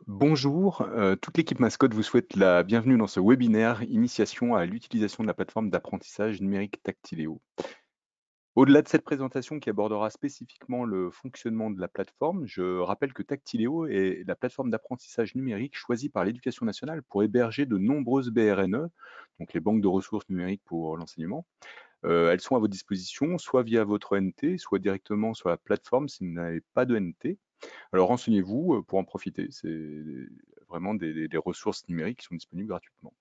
Bonjour, toute l'équipe Mascotte vous souhaite la bienvenue dans ce webinaire Initiation à l'utilisation de la plateforme d'apprentissage numérique Tactiléo. Au-delà de cette présentation qui abordera spécifiquement le fonctionnement de la plateforme, je rappelle que Tactiléo est la plateforme d'apprentissage numérique choisie par l'Éducation nationale pour héberger de nombreuses BRNE, donc les banques de ressources numériques pour l'enseignement. Elles sont à votre disposition, soit via votre NT, soit directement sur la plateforme si vous n'avez pas de NT. Alors renseignez-vous, pour en profiter. C'est vraiment des ressources numériques qui sont disponibles gratuitement.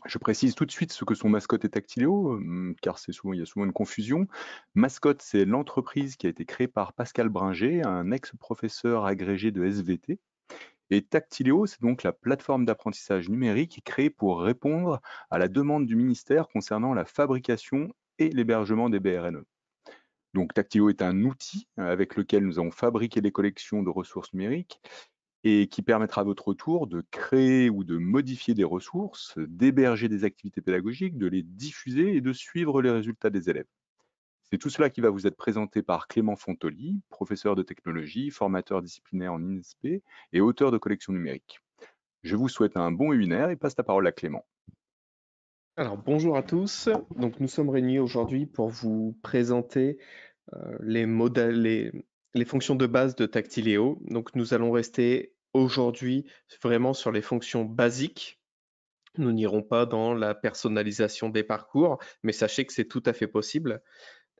Je précise tout de suite ce que sont Mascotte et Tactiléo, car il y a souvent une confusion. Mascotte, c'est l'entreprise qui a été créée par Pascal Bringer, un ex-professeur agrégé de SVT. Et Tactiléo, c'est donc la plateforme d'apprentissage numérique créée pour répondre à la demande du ministère concernant la fabrication et l'hébergement des BRNE. Donc Tactilo est un outil avec lequel nous avons fabriqué des collections de ressources numériques et qui permettra à votre tour de créer ou de modifier des ressources, d'héberger des activités pédagogiques, de les diffuser et de suivre les résultats des élèves. C'est tout cela qui va vous être présenté par Clément Fontoli, professeur de technologie, formateur disciplinaire en INSP et auteur de collections numériques. Je vous souhaite un bon webinaire et passe la parole à Clément. Alors bonjour à tous, donc nous sommes réunis aujourd'hui pour vous présenter les modèles, les fonctions de base de Tactiléo. Donc nous allons rester aujourd'hui vraiment sur les fonctions basiques. Nous n'irons pas dans la personnalisation des parcours, mais sachez que c'est tout à fait possible.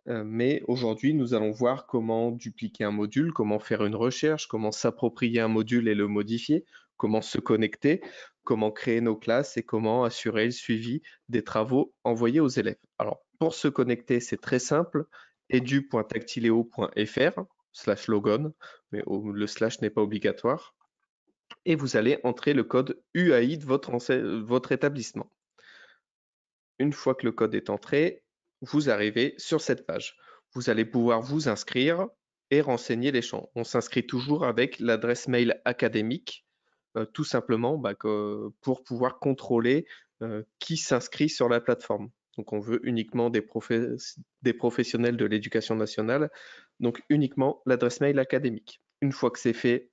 Mais aujourd'hui, nous allons voir comment dupliquer un module, comment faire une recherche, comment s'approprier un module et le modifier, comment se connecter, comment créer nos classes et comment assurer le suivi des travaux envoyés aux élèves. Alors, pour se connecter, c'est très simple, edu.tactileo.fr/logon, mais le slash n'est pas obligatoire, et vous allez entrer le code UAI de votre établissement. Une fois que le code est entré, vous arrivez sur cette page. Vous allez pouvoir vous inscrire et renseigner les champs. On s'inscrit toujours avec l'adresse mail académique, tout simplement pour pouvoir contrôler qui s'inscrit sur la plateforme. Donc on veut uniquement des professionnels de l'éducation nationale, donc uniquement l'adresse mail académique. Une fois que c'est fait,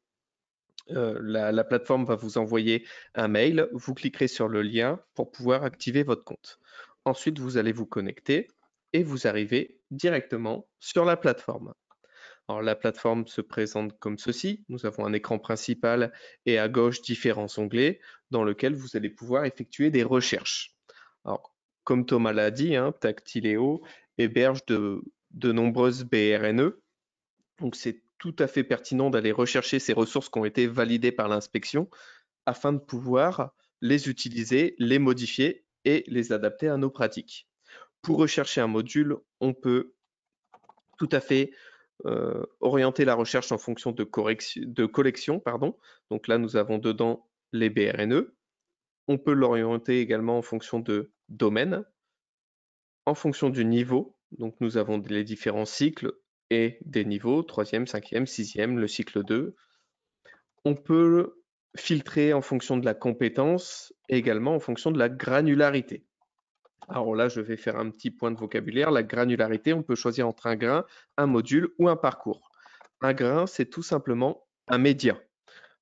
la plateforme va vous envoyer un mail, vous cliquerez sur le lien pour pouvoir activer votre compte. Ensuite, vous allez vous connecter et vous arrivez directement sur la plateforme. Alors, la plateforme se présente comme ceci. Nous avons un écran principal et à gauche différents onglets dans lesquels vous allez pouvoir effectuer des recherches. Alors, comme Thomas l'a dit, Tactiléo héberge de nombreuses BRNE. Donc, c'est tout à fait pertinent d'aller rechercher ces ressources qui ont été validées par l'inspection afin de pouvoir les utiliser, les modifier et les adapter à nos pratiques. Pour rechercher un module, on peut tout à fait orienter la recherche en fonction de collection. Donc là, nous avons dedans les BRNE. On peut l'orienter également en fonction de domaine, en fonction du niveau. Donc nous avons les différents cycles et des niveaux, 3e, 5e, 6e, le cycle 2. On peut filtrer en fonction de la compétence et également en fonction de la granularité. Alors là, je vais faire un petit point de vocabulaire. La granularité, on peut choisir entre un grain, un module ou un parcours. Un grain, c'est tout simplement un média.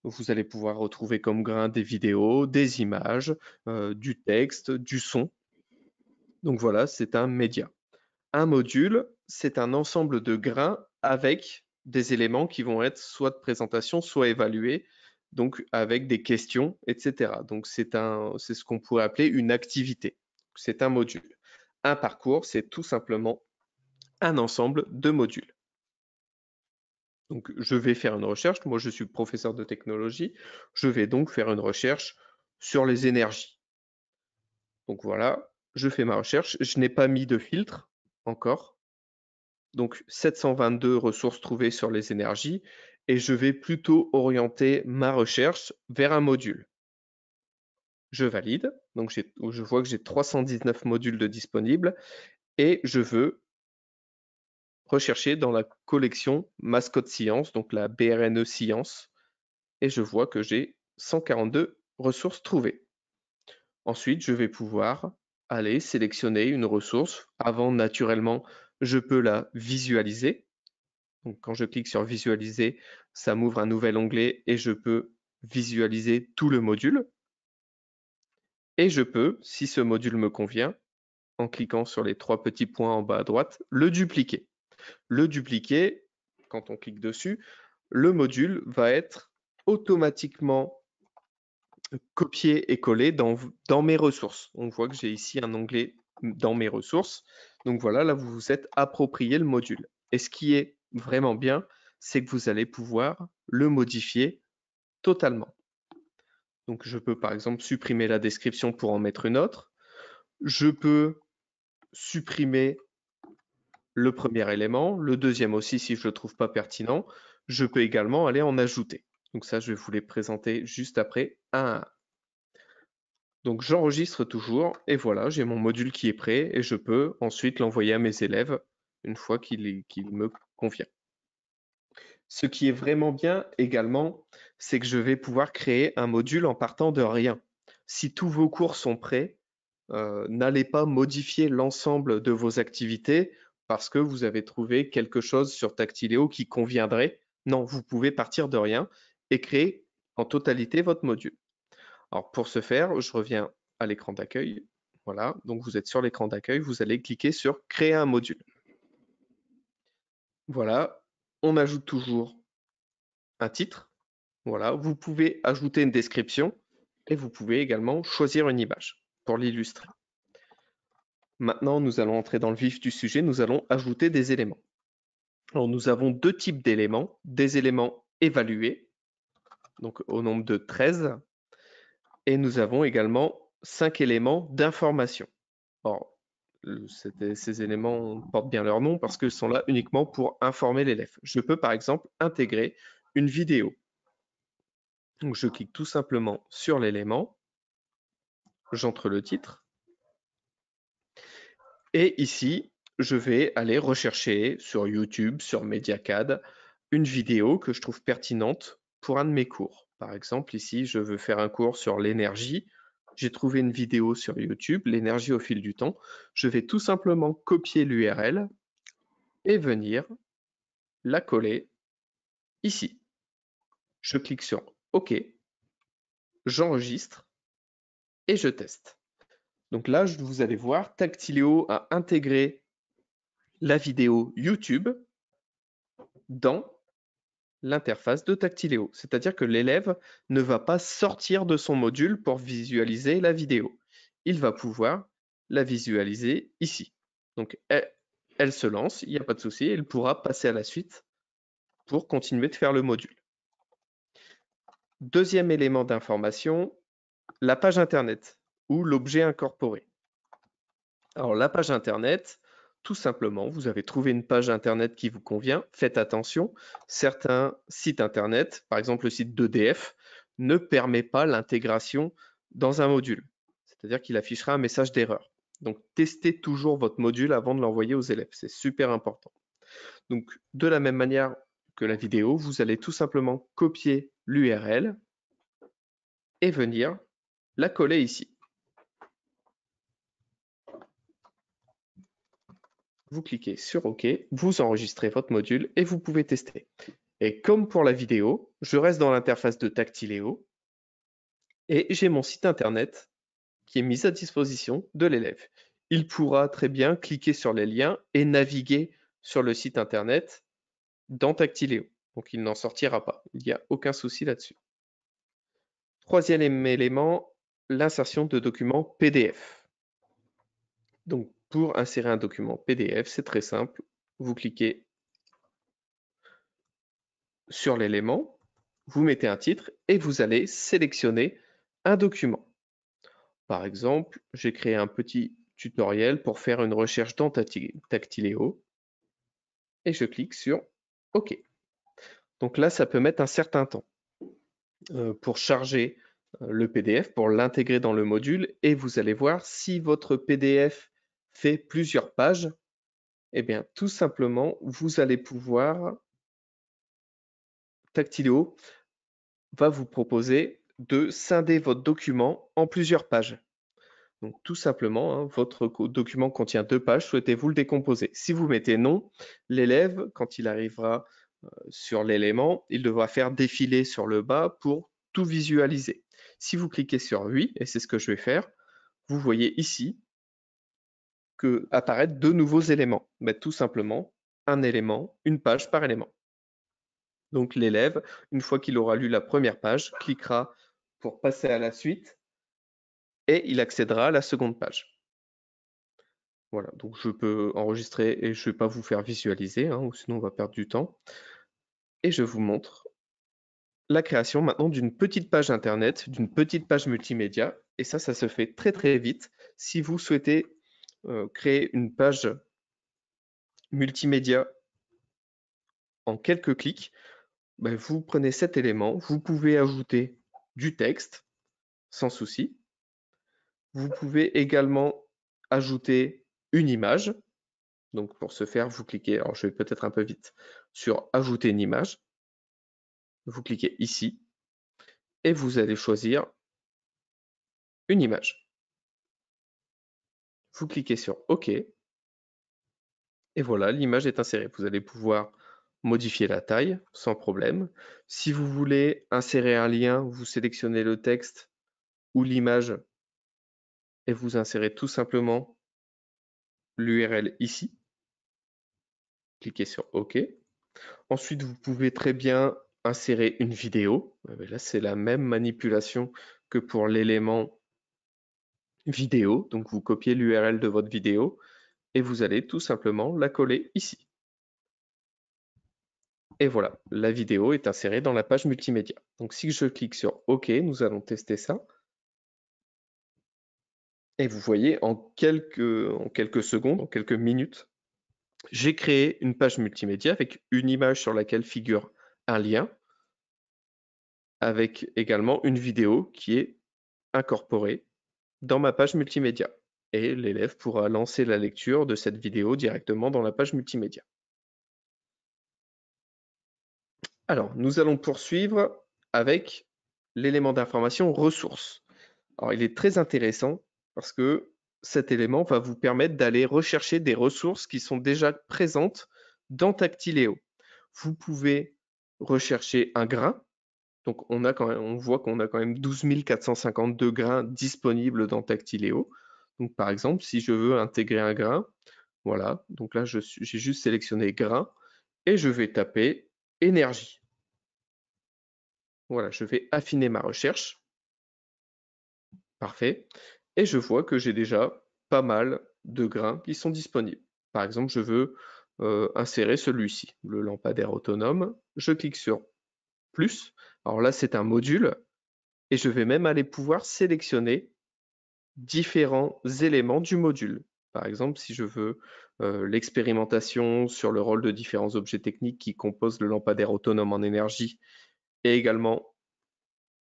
Vous allez pouvoir retrouver comme grain des vidéos, des images, du texte, du son. Donc voilà, c'est un média. Un module, c'est un ensemble de grains avec des éléments qui vont être soit de présentation, soit évalués, donc avec des questions, etc. Donc c'est ce qu'on pourrait appeler une activité. C'est un module. Un parcours, c'est tout simplement un ensemble de modules. Donc je vais faire une recherche. Moi, je suis professeur de technologie. Je vais donc faire une recherche sur les énergies. Donc voilà, je fais ma recherche. Je n'ai pas mis de filtre encore. Donc 722 ressources trouvées sur les énergies et je vais plutôt orienter ma recherche vers un module. Je valide, donc je vois que j'ai 319 modules de disponibles et je veux rechercher dans la collection Mascotte Science, donc la BRNE Science, et je vois que j'ai 142 ressources trouvées. Ensuite, je vais pouvoir aller sélectionner une ressource. Avant, naturellement, je peux la visualiser. Donc, quand je clique sur visualiser, ça m'ouvre un nouvel onglet et je peux visualiser tout le module. Et je peux, si ce module me convient, en cliquant sur les 3 petits points en bas à droite, le dupliquer. Le dupliquer, quand on clique dessus, le module va être automatiquement copié et collé dans mes ressources. On voit que j'ai ici un onglet dans mes ressources. Donc voilà, là, vous vous êtes approprié le module. Et ce qui est vraiment bien, c'est que vous allez pouvoir le modifier totalement. Donc je peux par exemple supprimer la description pour en mettre une autre. Je peux supprimer le premier élément, le deuxième aussi si je ne le trouve pas pertinent. Je peux également aller en ajouter. Donc ça, je vais vous les présenter juste après un à un. Donc j'enregistre toujours et voilà, j'ai mon module qui est prêt et je peux ensuite l'envoyer à mes élèves une fois qu'il me convient. Ce qui est vraiment bien également, c'est que je vais pouvoir créer un module en partant de rien. Si tous vos cours sont prêts, n'allez pas modifier l'ensemble de vos activités parce que vous avez trouvé quelque chose sur Tactiléo qui conviendrait. Non, vous pouvez partir de rien et créer en totalité votre module. Alors pour ce faire, je reviens à l'écran d'accueil. Voilà, donc vous êtes sur l'écran d'accueil, vous allez cliquer sur créer un module. Voilà, on ajoute toujours un titre. Voilà, vous pouvez ajouter une description et vous pouvez également choisir une image pour l'illustrer. Maintenant, nous allons entrer dans le vif du sujet, nous allons ajouter des éléments. Alors, nous avons deux types d'éléments, des éléments évalués, donc au nombre de 13, et nous avons également 5 éléments d'information. Alors, ces éléments portent bien leur nom parce qu'ils sont là uniquement pour informer l'élève. Je peux par exemple intégrer une vidéo. Donc, je clique tout simplement sur l'élément, j'entre le titre, et ici, je vais aller rechercher sur YouTube, sur Mediacad, une vidéo que je trouve pertinente pour un de mes cours. Par exemple, ici, je veux faire un cours sur l'énergie. J'ai trouvé une vidéo sur YouTube, l'énergie au fil du temps. Je vais tout simplement copier l'URL et venir la coller ici. Je clique sur OK, j'enregistre et je teste. Donc là, vous allez voir, Tactiléo a intégré la vidéo YouTube dans l'interface de Tactiléo. C'est-à-dire que l'élève ne va pas sortir de son module pour visualiser la vidéo. Il va pouvoir la visualiser ici. Donc, elle se lance, il n'y a pas de souci, elle pourra passer à la suite pour continuer de faire le module. Deuxième élément d'information, la page Internet ou l'objet incorporé. Alors, la page Internet, tout simplement, vous avez trouvé une page Internet qui vous convient. Faites attention, certains sites Internet, par exemple le site d'EDF, ne permet pas l'intégration dans un module. C'est-à-dire qu'il affichera un message d'erreur. Donc, testez toujours votre module avant de l'envoyer aux élèves. C'est super important. Donc, de la même manière que la vidéo, vous allez tout simplement copier l'URL et venir la coller ici. Vous cliquez sur OK, vous enregistrez votre module et vous pouvez tester. Et comme pour la vidéo, je reste dans l'interface de Tactiléo et j'ai mon site internet qui est mis à disposition de l'élève. Il pourra très bien cliquer sur les liens et naviguer sur le site internet dans Tactiléo. Donc il n'en sortira pas, il n'y a aucun souci là-dessus. Troisième élément, l'insertion de documents PDF. Donc pour insérer un document PDF, c'est très simple. Vous cliquez sur l'élément, vous mettez un titre et vous allez sélectionner un document. Par exemple, j'ai créé un petit tutoriel pour faire une recherche dans Tactiléo et je clique sur OK. Donc là, ça peut mettre un certain temps pour charger le PDF, pour l'intégrer dans le module et vous allez voir si votre PDF fait plusieurs pages, eh bien tout simplement, vous allez pouvoir, Tactiléo va vous proposer de scinder votre document en plusieurs pages. Donc tout simplement, hein, votre document contient 2 pages, souhaitez-vous le décomposer? Si vous mettez non, l'élève, quand il arrivera sur l'élément, il devra faire défiler sur le bas pour tout visualiser. Si vous cliquez sur oui, et c'est ce que je vais faire, vous voyez ici que apparaître 2 nouveaux éléments. Mettre tout simplement un élément, une page par élément. Donc l'élève, une fois qu'il aura lu la première page, cliquera pour passer à la suite et il accédera à la seconde page. Voilà, donc je peux enregistrer et je ne vais pas vous faire visualiser, hein, ou sinon on va perdre du temps. Et je vous montre la création maintenant d'une petite page internet, d'une petite page multimédia. Et ça se fait très très vite. Si vous souhaitez créer une page multimédia en quelques clics, ben, vous prenez cet élément, vous pouvez ajouter du texte sans souci. Vous pouvez également ajouter une image. Donc pour ce faire, vous cliquez, alors je vais peut-être un peu vite, sur ajouter une image. Vous cliquez ici et vous allez choisir une image. Vous cliquez sur OK et voilà, l'image est insérée. Vous allez pouvoir modifier la taille sans problème. Si vous voulez insérer un lien, vous sélectionnez le texte ou l'image et vous insérez tout simplement l'URL ici. Cliquez sur OK. Ensuite, vous pouvez très bien insérer une vidéo. Là, c'est la même manipulation que pour l'élément vidéo. Donc, vous copiez l'URL de votre vidéo et vous allez tout simplement la coller ici. Et voilà, la vidéo est insérée dans la page multimédia. Donc, si je clique sur OK, nous allons tester ça. Et vous voyez, en quelques secondes, en quelques minutes, j'ai créé une page multimédia avec une image sur laquelle figure un lien, avec également une vidéo qui est incorporée dans ma page multimédia. Et l'élève pourra lancer la lecture de cette vidéo directement dans la page multimédia. Alors, nous allons poursuivre avec l'élément d'information ressources. Alors, il est très intéressant parce que cet élément va vous permettre d'aller rechercher des ressources qui sont déjà présentes dans Tactiléo. Vous pouvez rechercher un grain. Donc, on voit qu'on a quand même 12 452 grains disponibles dans Tactiléo. Donc, par exemple, si je veux intégrer un grain, voilà. Donc là, j'ai juste sélectionné grain et je vais taper énergie. Voilà, je vais affiner ma recherche. Parfait. Et je vois que j'ai déjà pas mal de grains qui sont disponibles. Par exemple, je veux insérer celui-ci, le lampadaire autonome. Je clique sur plus. Alors là, c'est un module. Et je vais même aller pouvoir sélectionner différents éléments du module. Par exemple, si je veux l'expérimentation sur le rôle de différents objets techniques qui composent le lampadaire autonome en énergie et également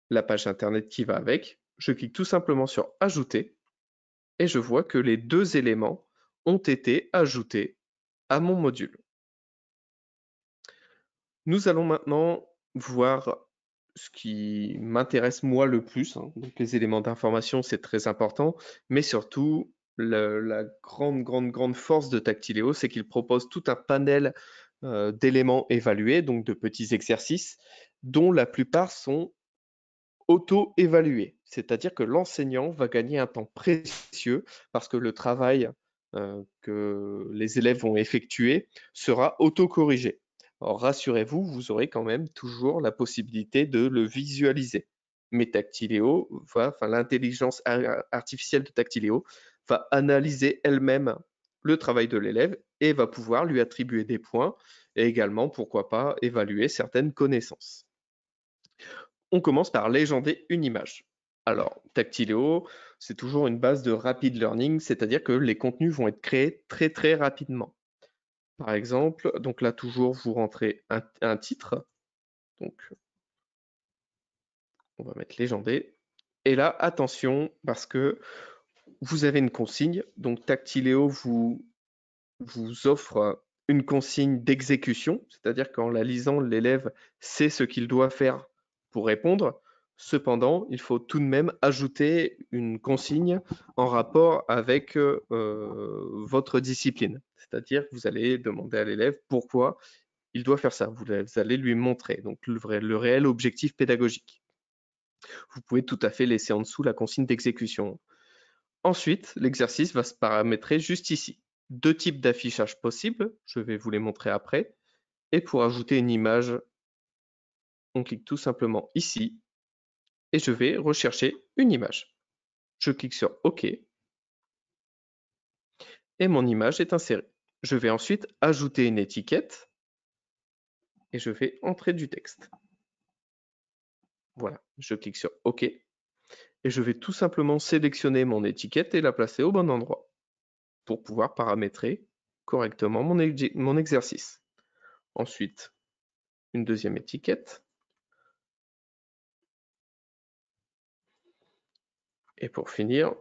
la page internet qui va avec, je clique tout simplement sur ajouter et je vois que les 2 éléments ont été ajoutés à mon module. Nous allons maintenant voir ce qui m'intéresse moi le plus, hein. Donc les éléments d'information, c'est très important, mais surtout la grande force de Tactiléo, c'est qu'il propose tout un panel d'éléments évalués, donc de petits exercices, dont la plupart sont auto-évalués. C'est-à-dire que l'enseignant va gagner un temps précieux parce que le travail que les élèves vont effectuer sera auto-corrigé. Alors rassurez-vous, vous aurez quand même toujours la possibilité de le visualiser. Mais Tactiléo l'intelligence artificielle de Tactiléo va analyser elle-même le travail de l'élève et va pouvoir lui attribuer des points et également, pourquoi pas, évaluer certaines connaissances. On commence par légender une image. Alors, Tactiléo, c'est toujours une base de rapid learning, c'est-à-dire que les contenus vont être créés très très rapidement. Par exemple, donc là toujours vous rentrez un titre, donc on va mettre légendé. Et là, attention, parce que vous avez une consigne, donc Tactiléo vous offre une consigne d'exécution, c'est-à-dire qu'en la lisant, l'élève sait ce qu'il doit faire pour répondre. Cependant, il faut tout de même ajouter une consigne en rapport avec votre discipline. C'est-à-dire que vous allez demander à l'élève pourquoi il doit faire ça. Vous allez lui montrer donc le réel objectif pédagogique. Vous pouvez tout à fait laisser en dessous la consigne d'exécution. Ensuite, l'exercice va se paramétrer juste ici. 2 types d'affichage possibles, je vais vous les montrer après. Et pour ajouter une image, on clique tout simplement ici et je vais rechercher une image. Je clique sur OK et mon image est insérée. Je vais ensuite ajouter une étiquette et je vais entrer du texte. Voilà, je clique sur OK et je vais tout simplement sélectionner mon étiquette et la placer au bon endroit pour pouvoir paramétrer correctement mon exercice. Ensuite, une deuxième étiquette. Et pour finir,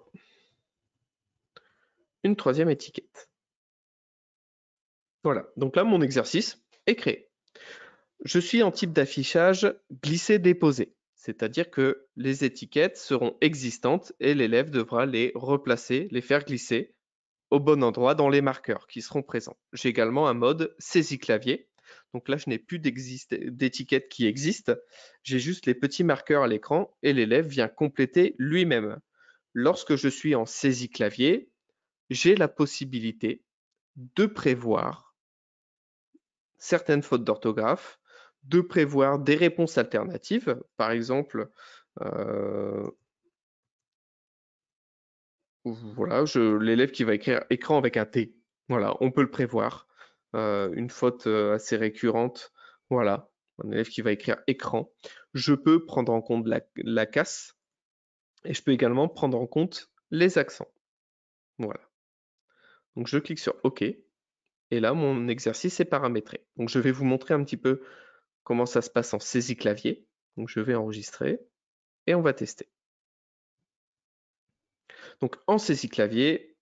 une troisième étiquette. Voilà, donc là, mon exercice est créé. Je suis en type d'affichage glisser-déposer, c'est-à-dire que les étiquettes seront existantes et l'élève devra les replacer, les faire glisser au bon endroit dans les marqueurs qui seront présents. J'ai également un mode saisie-clavier. Donc là, je n'ai plus d'étiquettes qui existent. J'ai juste les petits marqueurs à l'écran et l'élève vient compléter lui-même. Lorsque je suis en saisie-clavier, j'ai la possibilité de prévoir certaines fautes d'orthographe, de prévoir des réponses alternatives. Par exemple, voilà, l'élève qui va écrire écran avec un T. Voilà, on peut le prévoir. Une faute assez récurrente. Voilà, un élève qui va écrire écran. Je peux prendre en compte la casse et je peux également prendre en compte les accents. Voilà. Donc je clique sur OK et là, mon exercice est paramétré. Donc je vais vous montrer un petit peu comment ça se passe en saisie clavier. Donc je vais enregistrer et on va tester. Donc en saisie clavier,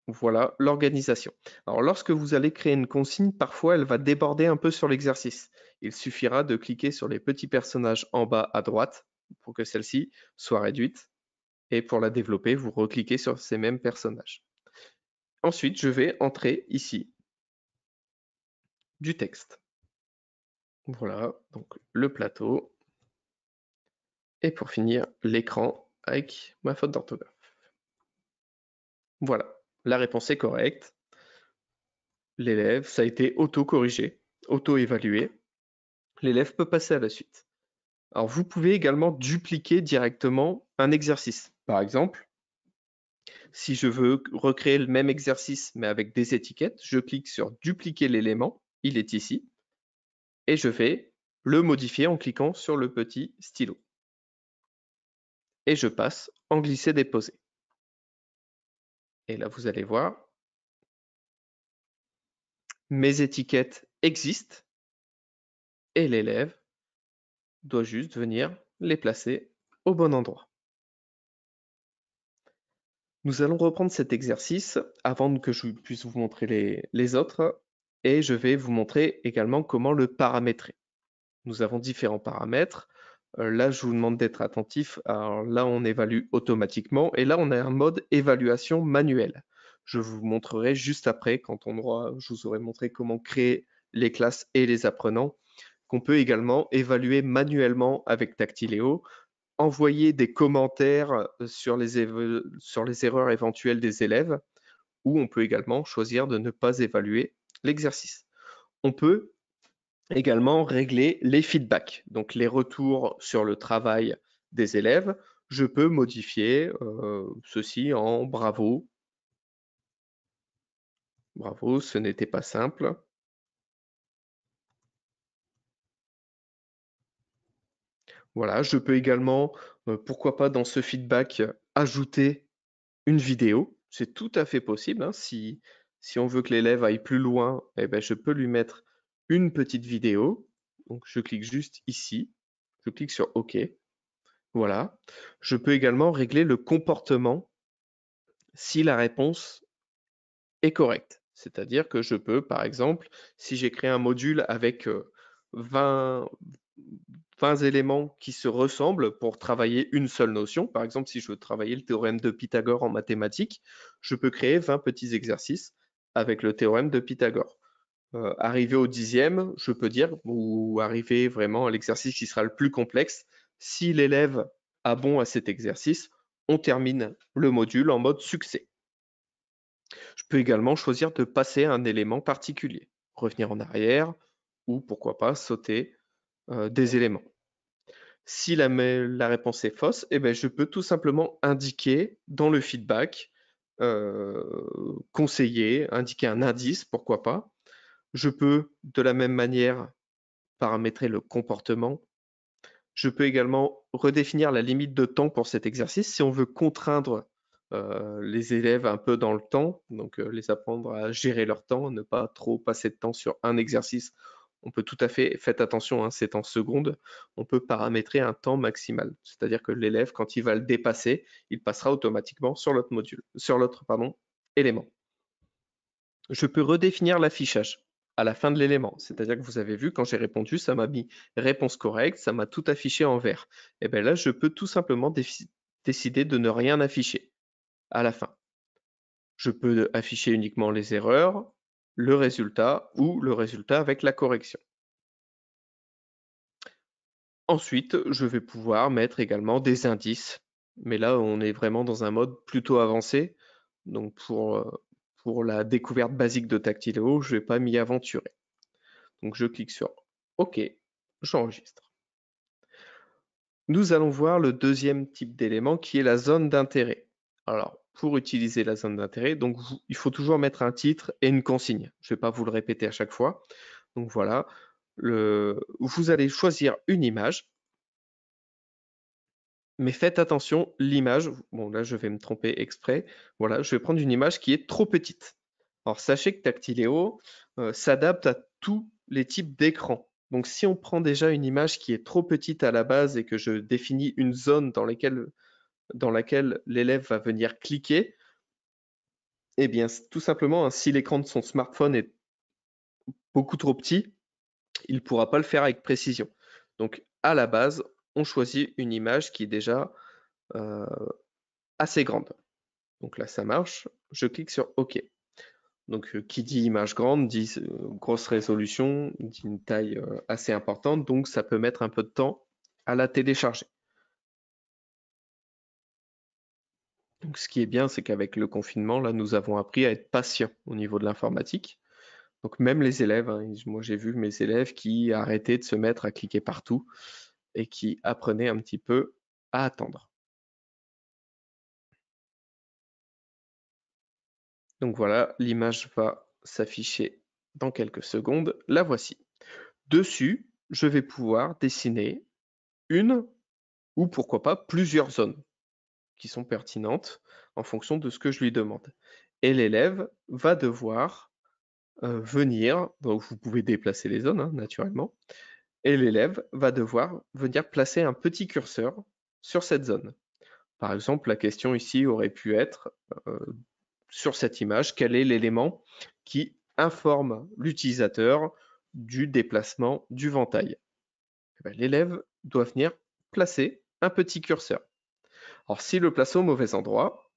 voilà l'organisation. Alors lorsque vous allez créer une consigne, parfois elle va déborder un peu sur l'exercice. Il suffira de cliquer sur les petits personnages en bas à droite pour que celle-ci soit réduite. Et pour la développer, vous recliquez sur ces mêmes personnages. Ensuite, je vais entrer ici du texte. Voilà, donc le plateau. Et pour finir, l'écran avec ma faute d'orthographe. Voilà, la réponse est correcte. L'élève, ça a été auto-corrigé, auto-évalué. L'élève peut passer à la suite. Alors, vous pouvez également dupliquer directement un exercice. Par exemple, si je veux recréer le même exercice mais avec des étiquettes, je clique sur dupliquer l'élément, il est ici, et je vais le modifier en cliquant sur le petit stylo. Et je passe en glisser-déposer. Et là, vous allez voir, mes étiquettes existent et l'élève doit juste venir les placer au bon endroit. Nous allons reprendre cet exercice avant que je puisse vous montrer les autres et je vais vous montrer également comment le paramétrer. Nous avons différents paramètres. Là, je vous demande d'être attentif. Alors là, on évalue automatiquement et là, on a un mode évaluation manuelle. Je vous montrerai juste après quand je vous aurai montré comment créer les classes et les apprenants, qu'on peut également évaluer manuellement avec Dactyléo, envoyer des commentaires sur les erreurs éventuelles des élèves, ou on peut également choisir de ne pas évaluer l'exercice. On peut également régler les feedbacks, donc les retours sur le travail des élèves. Je peux modifier ceci en bravo. Bravo, ce n'était pas simple. Voilà, je peux également, pourquoi pas dans ce feedback, ajouter une vidéo. C'est tout à fait possible, hein. Si on veut que l'élève aille plus loin, eh ben, je peux lui mettre une petite vidéo. Donc je clique juste ici, je clique sur OK. Voilà. Je peux également régler le comportement si la réponse est correcte. C'est-à-dire que je peux, par exemple, si j'ai créé un module avec 20 20 éléments qui se ressemblent pour travailler une seule notion. Par exemple, si je veux travailler le théorème de Pythagore en mathématiques, je peux créer 20 petits exercices avec le théorème de Pythagore. Arrivé au 10e, je peux dire, ou arriver vraiment à l'exercice qui sera le plus complexe, si l'élève a bon à cet exercice, on termine le module en mode succès. Je peux également choisir de passer à un élément particulier, revenir en arrière, ou pourquoi pas sauter des éléments. Si la réponse est fausse, eh ben, je peux tout simplement indiquer dans le feedback, conseiller, indiquer un indice, pourquoi pas. Je peux de la même manière paramétrer le comportement. Je peux également redéfinir la limite de temps pour cet exercice si on veut contraindre les élèves un peu dans le temps, donc les apprendre à gérer leur temps, ne pas trop passer de temps sur un exercice. On peut tout à fait, faites attention, hein, c'est en secondes, on peut paramétrer un temps maximal. C'est-à-dire que l'élève, quand il va le dépasser, il passera automatiquement sur l'autre module, sur l'autre élément. Je peux redéfinir l'affichage à la fin de l'élément. C'est-à-dire que vous avez vu, quand j'ai répondu, ça m'a mis réponse correcte, ça m'a tout affiché en vert. Et bien là, je peux tout simplement décider de ne rien afficher à la fin. Je peux afficher uniquement les erreurs, le résultat ou le résultat avec la correction. Ensuite, je vais pouvoir mettre également des indices. Mais là, on est vraiment dans un mode plutôt avancé. Donc pour la découverte basique de Tactileo, je ne vais pas m'y aventurer. Donc je clique sur OK, j'enregistre. Nous allons voir le deuxième type d'élément qui est la zone d'intérêt. Alors, pour utiliser la zone d'intérêt, donc il faut toujours mettre un titre et une consigne. Je ne vais pas vous le répéter à chaque fois. Donc voilà, vous allez choisir une image, mais faites attention, l'image, bon là je vais me tromper exprès, voilà, je vais prendre une image qui est trop petite. Alors sachez que Tactileo s'adapte à tous les types d'écrans. Donc si on prend déjà une image qui est trop petite à la base et que je définis une zone dans laquelle l'élève va venir cliquer, eh bien tout simplement, hein, si l'écran de son smartphone est beaucoup trop petit, il ne pourra pas le faire avec précision. Donc à la base, on choisit une image qui est déjà assez grande. Donc là, ça marche. Je clique sur OK. Donc, qui dit image grande dit grosse résolution, dit une taille assez importante, donc ça peut mettre un peu de temps à la télécharger. Donc, ce qui est bien, c'est qu'avec le confinement, là, nous avons appris à être patients au niveau de l'informatique. Donc, même les élèves, hein, moi j'ai vu mes élèves qui arrêtaient de se mettre à cliquer partout et qui apprenaient un petit peu à attendre. Donc voilà, l'image va s'afficher dans quelques secondes. La voici. Dessus, je vais pouvoir dessiner une ou pourquoi pas plusieurs zones qui sont pertinentes en fonction de ce que je lui demande. Et l'élève va devoir venir, donc vous pouvez déplacer les zones hein, naturellement, et l'élève va devoir venir placer un petit curseur sur cette zone. Par exemple, la question ici aurait pu être sur cette image, quel est l'élément qui informe l'utilisateur du déplacement du ventail. L'élève doit venir placer un petit curseur. Alors, s'il le place au mauvais endroit,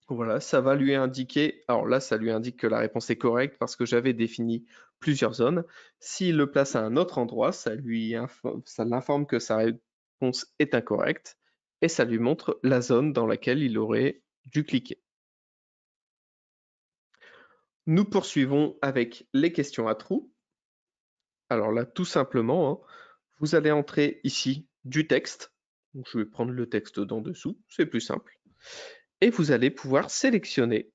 voilà, ça va lui indiquer, alors là, ça lui indique que la réponse est correcte parce que j'avais défini plusieurs zones. S'il le place à un autre endroit, ça l'informe que sa réponse est incorrecte et ça lui montre la zone dans laquelle il aurait dû cliquer. Nous poursuivons avec les questions à trous. Alors là, tout simplement, hein, vous allez entrer ici du texte. Donc, je vais prendre le texte d'en dessous, c'est plus simple. Et vous allez pouvoir sélectionner,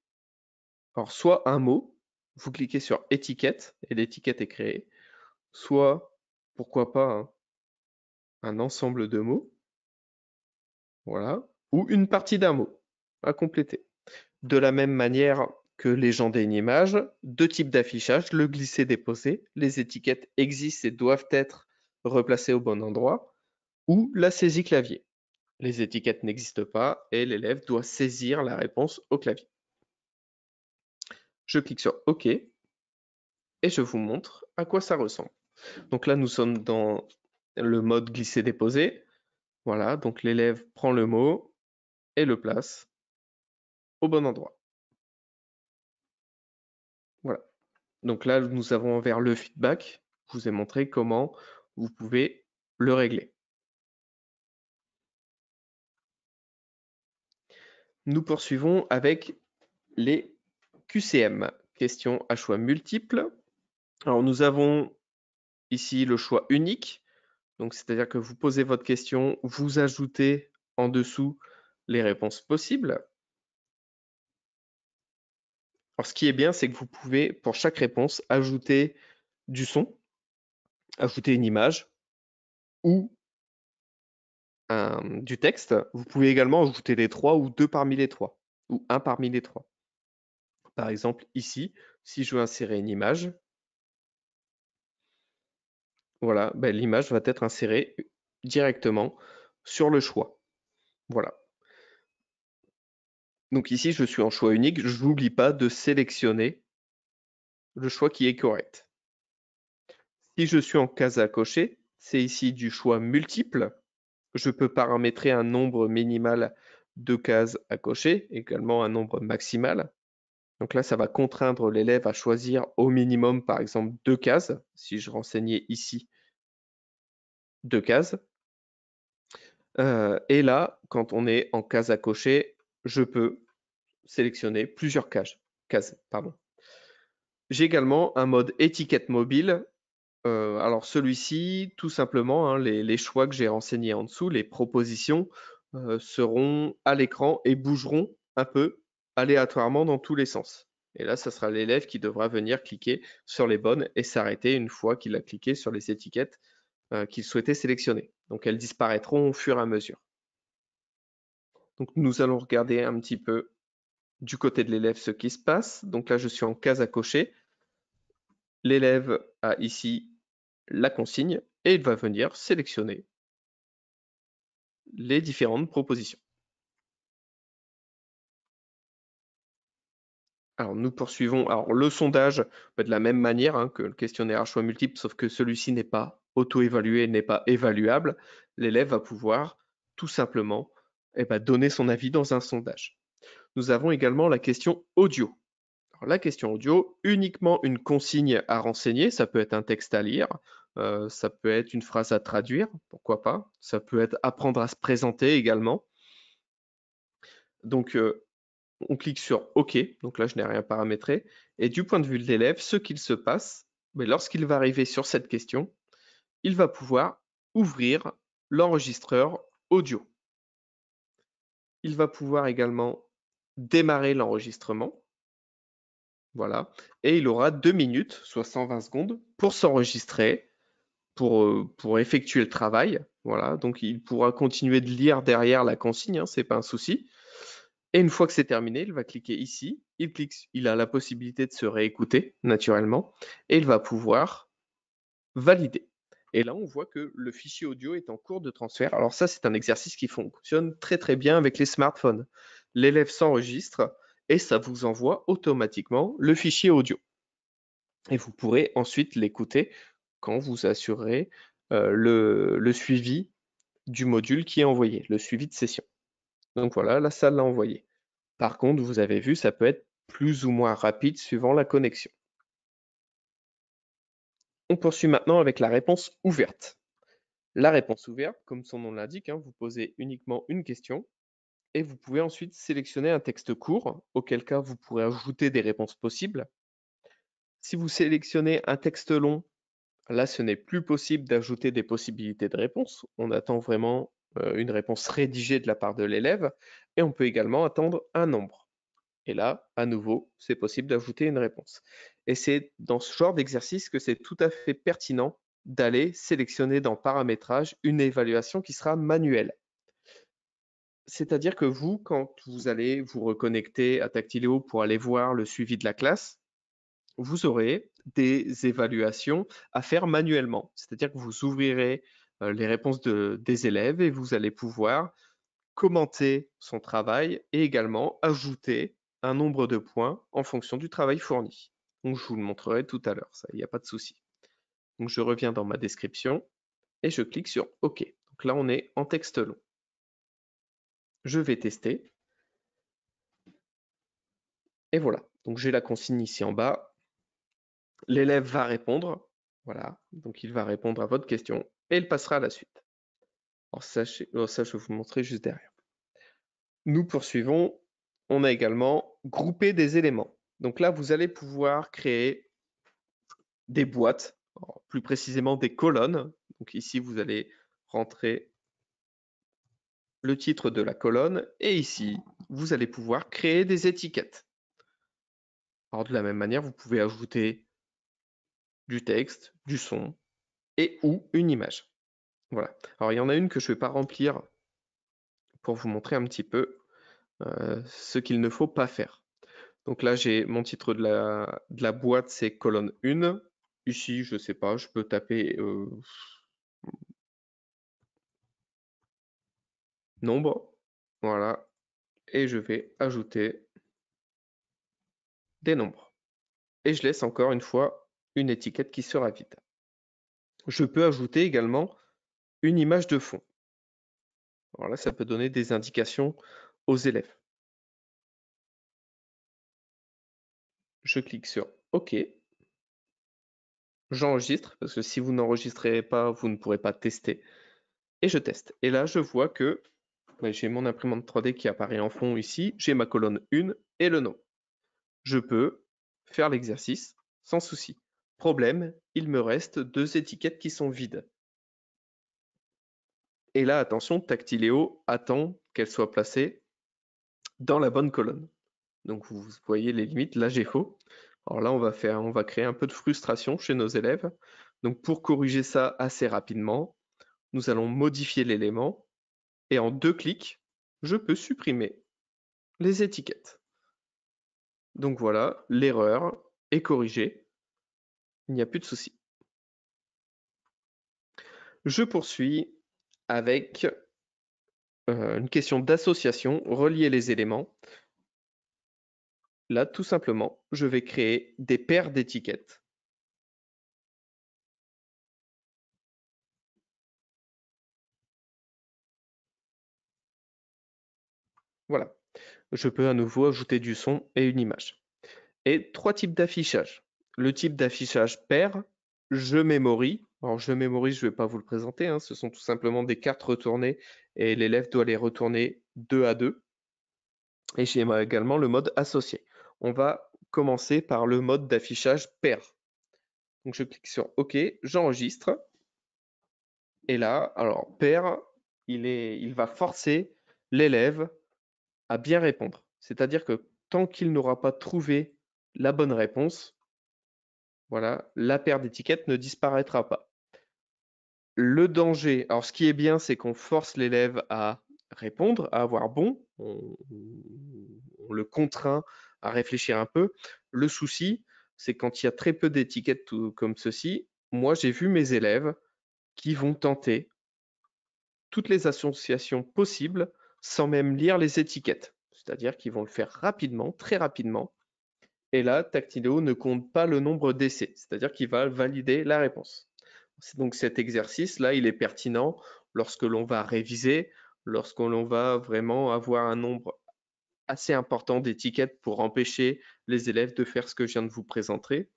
alors soit un mot, vous cliquez sur étiquette et l'étiquette est créée, soit, pourquoi pas, hein, un ensemble de mots, voilà, ou une partie d'un mot à compléter. De la même manière que légender une image, deux types d'affichage, le glisser-déposer, les étiquettes existent et doivent être replacées au bon endroit, ou la saisie clavier. Les étiquettes n'existent pas et l'élève doit saisir la réponse au clavier. Je clique sur OK et je vous montre à quoi ça ressemble. Donc là, nous sommes dans le mode glisser-déposer. Voilà, donc l'élève prend le mot et le place au bon endroit. Voilà. Donc là, nous avons vers le feedback. Je vous ai montré comment vous pouvez le régler. Nous poursuivons avec les QCM, questions à choix multiples. Alors nous avons ici le choix unique. Donc c'est-à-dire que vous posez votre question, vous ajoutez en dessous les réponses possibles. Alors ce qui est bien, c'est que vous pouvez, pour chaque réponse, ajouter du son, ajouter une image ou du texte. Vous pouvez également ajouter les trois ou deux parmi les trois, ou un parmi les trois. Par exemple, ici, si je veux insérer une image, voilà, ben, l'image va être insérée directement sur le choix. Voilà. Donc ici, je suis en choix unique. Je n'oublie pas de sélectionner le choix qui est correct. Si je suis en case à cocher, c'est ici du choix multiple. Je peux paramétrer un nombre minimal de cases à cocher, également un nombre maximal. Donc là, ça va contraindre l'élève à choisir au minimum, par exemple, 2 cases. Si je renseignais ici 2 cases. Et là, quand on est en case à cocher, je peux sélectionner plusieurs cases. Pardon. J'ai également un mode étiquette mobile. Alors celui-ci, tout simplement, hein, les choix que j'ai renseignés en dessous, les propositions, seront à l'écran et bougeront un peu aléatoirement dans tous les sens. Et là, ça sera l'élève qui devra venir cliquer sur les bonnes et s'arrêter une fois qu'il a cliqué sur les étiquettes qu'il souhaitait sélectionner. Donc elles disparaîtront au fur et à mesure. Donc nous allons regarder un petit peu du côté de l'élève ce qui se passe. Donc là, je suis en case à cocher. L'élève a ici la consigne et il va venir sélectionner les différentes propositions. Alors nous poursuivons. Alors le sondage de la même manière hein, que le questionnaire à choix multiples, sauf que celui-ci n'est pas auto-évalué, n'est pas évaluable. L'élève va pouvoir tout simplement donner son avis dans un sondage. Nous avons également la question audio. Alors, la question audio, uniquement une consigne à renseigner, ça peut être un texte à lire, ça peut être une phrase à traduire, pourquoi pas, ça peut être apprendre à se présenter également. Donc on clique sur OK, donc là je n'ai rien paramétré, et du point de vue de l'élève, ce qu'il se passe, lorsqu'il va arriver sur cette question, il va pouvoir ouvrir l'enregistreur audio. Il va pouvoir également démarrer l'enregistrement. Voilà. Et il aura 2 minutes, soit 120 secondes, pour s'enregistrer, pour effectuer le travail. Voilà. Donc il pourra continuer de lire derrière la consigne, hein, c'est pas un souci. Et une fois que c'est terminé, il va cliquer ici. Il a la possibilité de se réécouter naturellement et il va pouvoir valider. Et là, on voit que le fichier audio est en cours de transfert. Alors ça, c'est un exercice qui fonctionne très très bien avec les smartphones. L'élève s'enregistre et ça vous envoie automatiquement le fichier audio. Et vous pourrez ensuite l'écouter quand vous assurerez le suivi du module qui est envoyé, le suivi de session. Donc voilà, la salle l'a envoyé. Par contre, vous avez vu, ça peut être plus ou moins rapide suivant la connexion. On poursuit maintenant avec la réponse ouverte. La réponse ouverte, comme son nom l'indique, hein, vous posez uniquement une question et vous pouvez ensuite sélectionner un texte court, auquel cas vous pourrez ajouter des réponses possibles. Si vous sélectionnez un texte long, là ce n'est plus possible d'ajouter des possibilités de réponse. On attend vraiment une réponse rédigée de la part de l'élève et on peut également attendre un nombre. Et là, à nouveau, c'est possible d'ajouter une réponse. Et c'est dans ce genre d'exercice que c'est tout à fait pertinent d'aller sélectionner dans paramétrage une évaluation qui sera manuelle. C'est-à-dire que vous, quand vous allez vous reconnecter à Tactiléo pour aller voir le suivi de la classe, vous aurez des évaluations à faire manuellement. C'est-à-dire que vous ouvrirez les réponses des élèves et vous allez pouvoir commenter son travail et également ajouter un nombre de points en fonction du travail fourni. Donc, je vous le montrerai tout à l'heure, ça, il n'y a pas de souci. Donc, je reviens dans ma description et je clique sur OK. Donc là, on est en texte long. Je vais tester. Et voilà. Donc j'ai la consigne ici en bas. L'élève va répondre. Voilà. Donc il va répondre à votre question et il passera à la suite. Alors ça, je vais vous montrer juste derrière. Nous poursuivons. On a également groupé des éléments. Donc là, vous allez pouvoir créer des boîtes, plus précisément des colonnes. Donc ici, vous allez rentrer le titre de la colonne et ici, vous allez pouvoir créer des étiquettes. Alors de la même manière, vous pouvez ajouter du texte, du son et ou une image. Voilà. Alors il y en a une que je ne vais pas remplir pour vous montrer un petit peu ce qu'il ne faut pas faire. Donc là, j'ai mon titre de la boîte, c'est colonne 1. Ici, je ne sais pas, je peux taper nombre. Voilà. Et je vais ajouter des nombres. Et je laisse encore une fois une étiquette qui sera vide. Je peux ajouter également une image de fond. Alors là, ça peut donner des indications aux élèves. Je clique sur OK. J'enregistre, parce que si vous n'enregistrez pas, vous ne pourrez pas tester. Et je teste. Et là, je vois que j'ai mon imprimante 3D qui apparaît en fond ici. J'ai ma colonne 1 et le nom. Je peux faire l'exercice sans souci. Problème, il me reste 2 étiquettes qui sont vides. Et là, attention, Tactiléo attend qu'elles soient placées dans la bonne colonne. Donc vous voyez les limites, là j'ai faux. Alors là, on va créer un peu de frustration chez nos élèves. Donc pour corriger ça assez rapidement, nous allons modifier l'élément et en 2 clics, je peux supprimer les étiquettes. Donc voilà, l'erreur est corrigée. Il n'y a plus de souci. Je poursuis avec une question d'association, relier les éléments. Là, tout simplement, je vais créer des paires d'étiquettes. Voilà. Je peux à nouveau ajouter du son et une image. Et 3 types d'affichage. Le type d'affichage pair, je mémorise. Alors je mémorise, je ne vais pas vous le présenter, hein, ce sont tout simplement des cartes retournées et l'élève doit les retourner 2 à 2. Et j'ai également le mode associé. On va commencer par le mode d'affichage pair. Donc je clique sur OK, j'enregistre. Et là, alors pair, il va forcer l'élève à bien répondre. C'est-à-dire que tant qu'il n'aura pas trouvé la bonne réponse, voilà, la paire d'étiquettes ne disparaîtra pas. Le danger, alors ce qui est bien, c'est qu'on force l'élève à répondre, à avoir bon, on le contraint à réfléchir un peu. Le souci, c'est quand il y a très peu d'étiquettes comme ceci, moi j'ai vu mes élèves qui vont tenter toutes les associations possibles sans même lire les étiquettes. C'est-à-dire qu'ils vont le faire rapidement, très rapidement. Et là, Tactileo ne compte pas le nombre d'essais, c'est-à-dire qu'il va valider la réponse. Donc cet exercice-là, il est pertinent lorsque l'on va réviser, lorsque l'on va vraiment avoir un nombre assez important d'étiquettes pour empêcher les élèves de faire ce que je viens de vous présenter.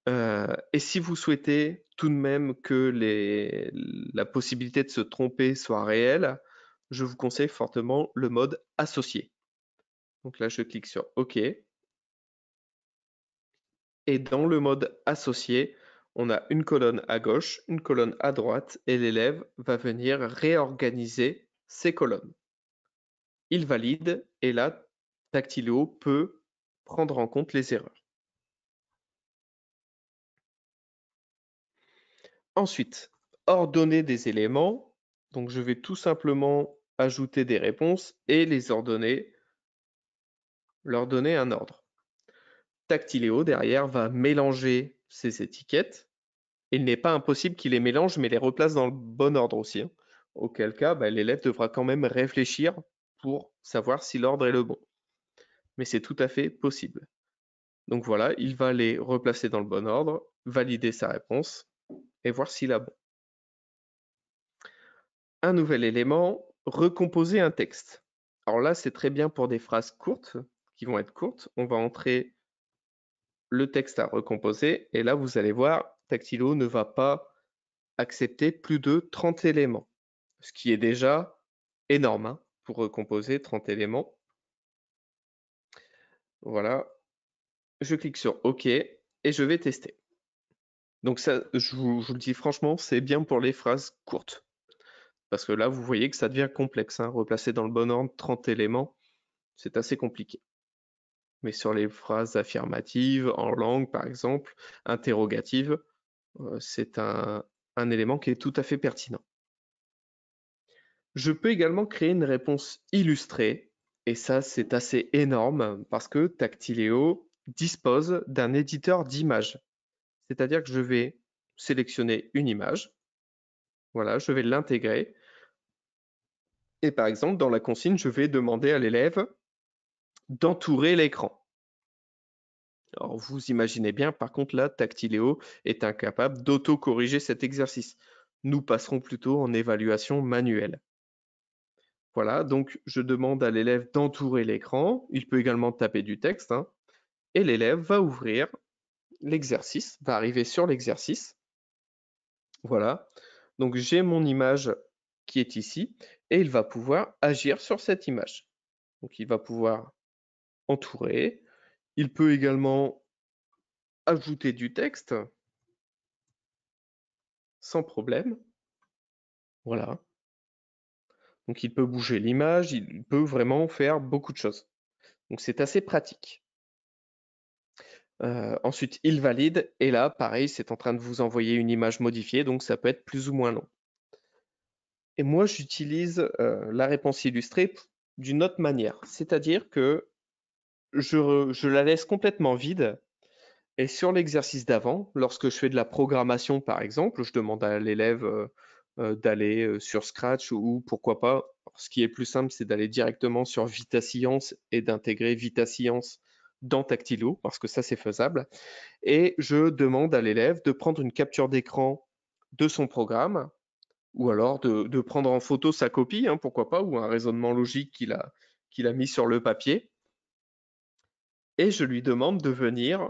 Et si vous souhaitez tout de même que la possibilité de se tromper soit réelle, je vous conseille fortement le mode associé. Donc là, je clique sur OK. Et dans le mode associé, on a une colonne à gauche, une colonne à droite, et l'élève va venir réorganiser ces colonnes. Il valide, et là, Tactileo peut prendre en compte les erreurs. Ensuite, ordonner des éléments. Donc, je vais tout simplement ajouter des réponses et les ordonner, leur donner un ordre. Tactileo, derrière, va mélanger ces étiquettes. Il n'est pas impossible qu'il les mélange, mais les replace dans le bon ordre aussi, hein. Auquel cas, l'élève devra quand même réfléchir pour savoir si l'ordre est le bon. Mais c'est tout à fait possible. Donc voilà, il va les replacer dans le bon ordre, valider sa réponse, et voir s'il a bon. Un nouvel élément, recomposer un texte. Alors là, c'est très bien pour des phrases courtes, qui vont être courtes. On va entrer le texte à recomposer, et là, vous allez voir, Tactilo ne va pas accepter plus de 30 éléments, ce qui est déjà énorme hein, pour recomposer 30 éléments. Voilà, je clique sur OK et je vais tester. Donc ça, je vous le dis franchement, c'est bien pour les phrases courtes. Parce que là, vous voyez que ça devient complexe. Hein. Replacer dans le bon ordre 30 éléments, c'est assez compliqué. Mais sur les phrases affirmatives, en langue par exemple, interrogatives, c'est un élément qui est tout à fait pertinent. Je peux également créer une réponse illustrée, et ça c'est assez énorme parce que Tactileo dispose d'un éditeur d'images. C'est-à-dire que je vais sélectionner une image, voilà, je vais l'intégrer, et par exemple dans la consigne, je vais demander à l'élève d'entourer l'écran. Alors vous imaginez bien, par contre là, Tactileo est incapable d'auto-corriger cet exercice. Nous passerons plutôt en évaluation manuelle. Voilà, donc je demande à l'élève d'entourer l'écran. Il peut également taper du texte. Hein, et l'élève va ouvrir l'exercice, va arriver sur l'exercice. Voilà, donc j'ai mon image qui est ici et il va pouvoir agir sur cette image. Donc il va pouvoir entourer. Il peut également ajouter du texte sans problème. Voilà. Donc il peut bouger l'image, il peut vraiment faire beaucoup de choses. Donc c'est assez pratique. Ensuite, il valide et là, pareil, c'est en train de vous envoyer une image modifiée, donc ça peut être plus ou moins long. Et moi, j'utilise la réponse illustrée d'une autre manière, c'est-à-dire que je la laisse complètement vide et sur l'exercice d'avant, lorsque je fais de la programmation, par exemple, je demande à l'élève d'aller sur Scratch ou pourquoi pas, ce qui est plus simple, c'est d'aller directement sur VitaScience et d'intégrer VitaScience dans Tactilo, parce que ça, c'est faisable. Et je demande à l'élève de prendre une capture d'écran de son programme, ou alors de prendre en photo sa copie, hein, pourquoi pas, ou un raisonnement logique qu'il a mis sur le papier. Et je lui demande de venir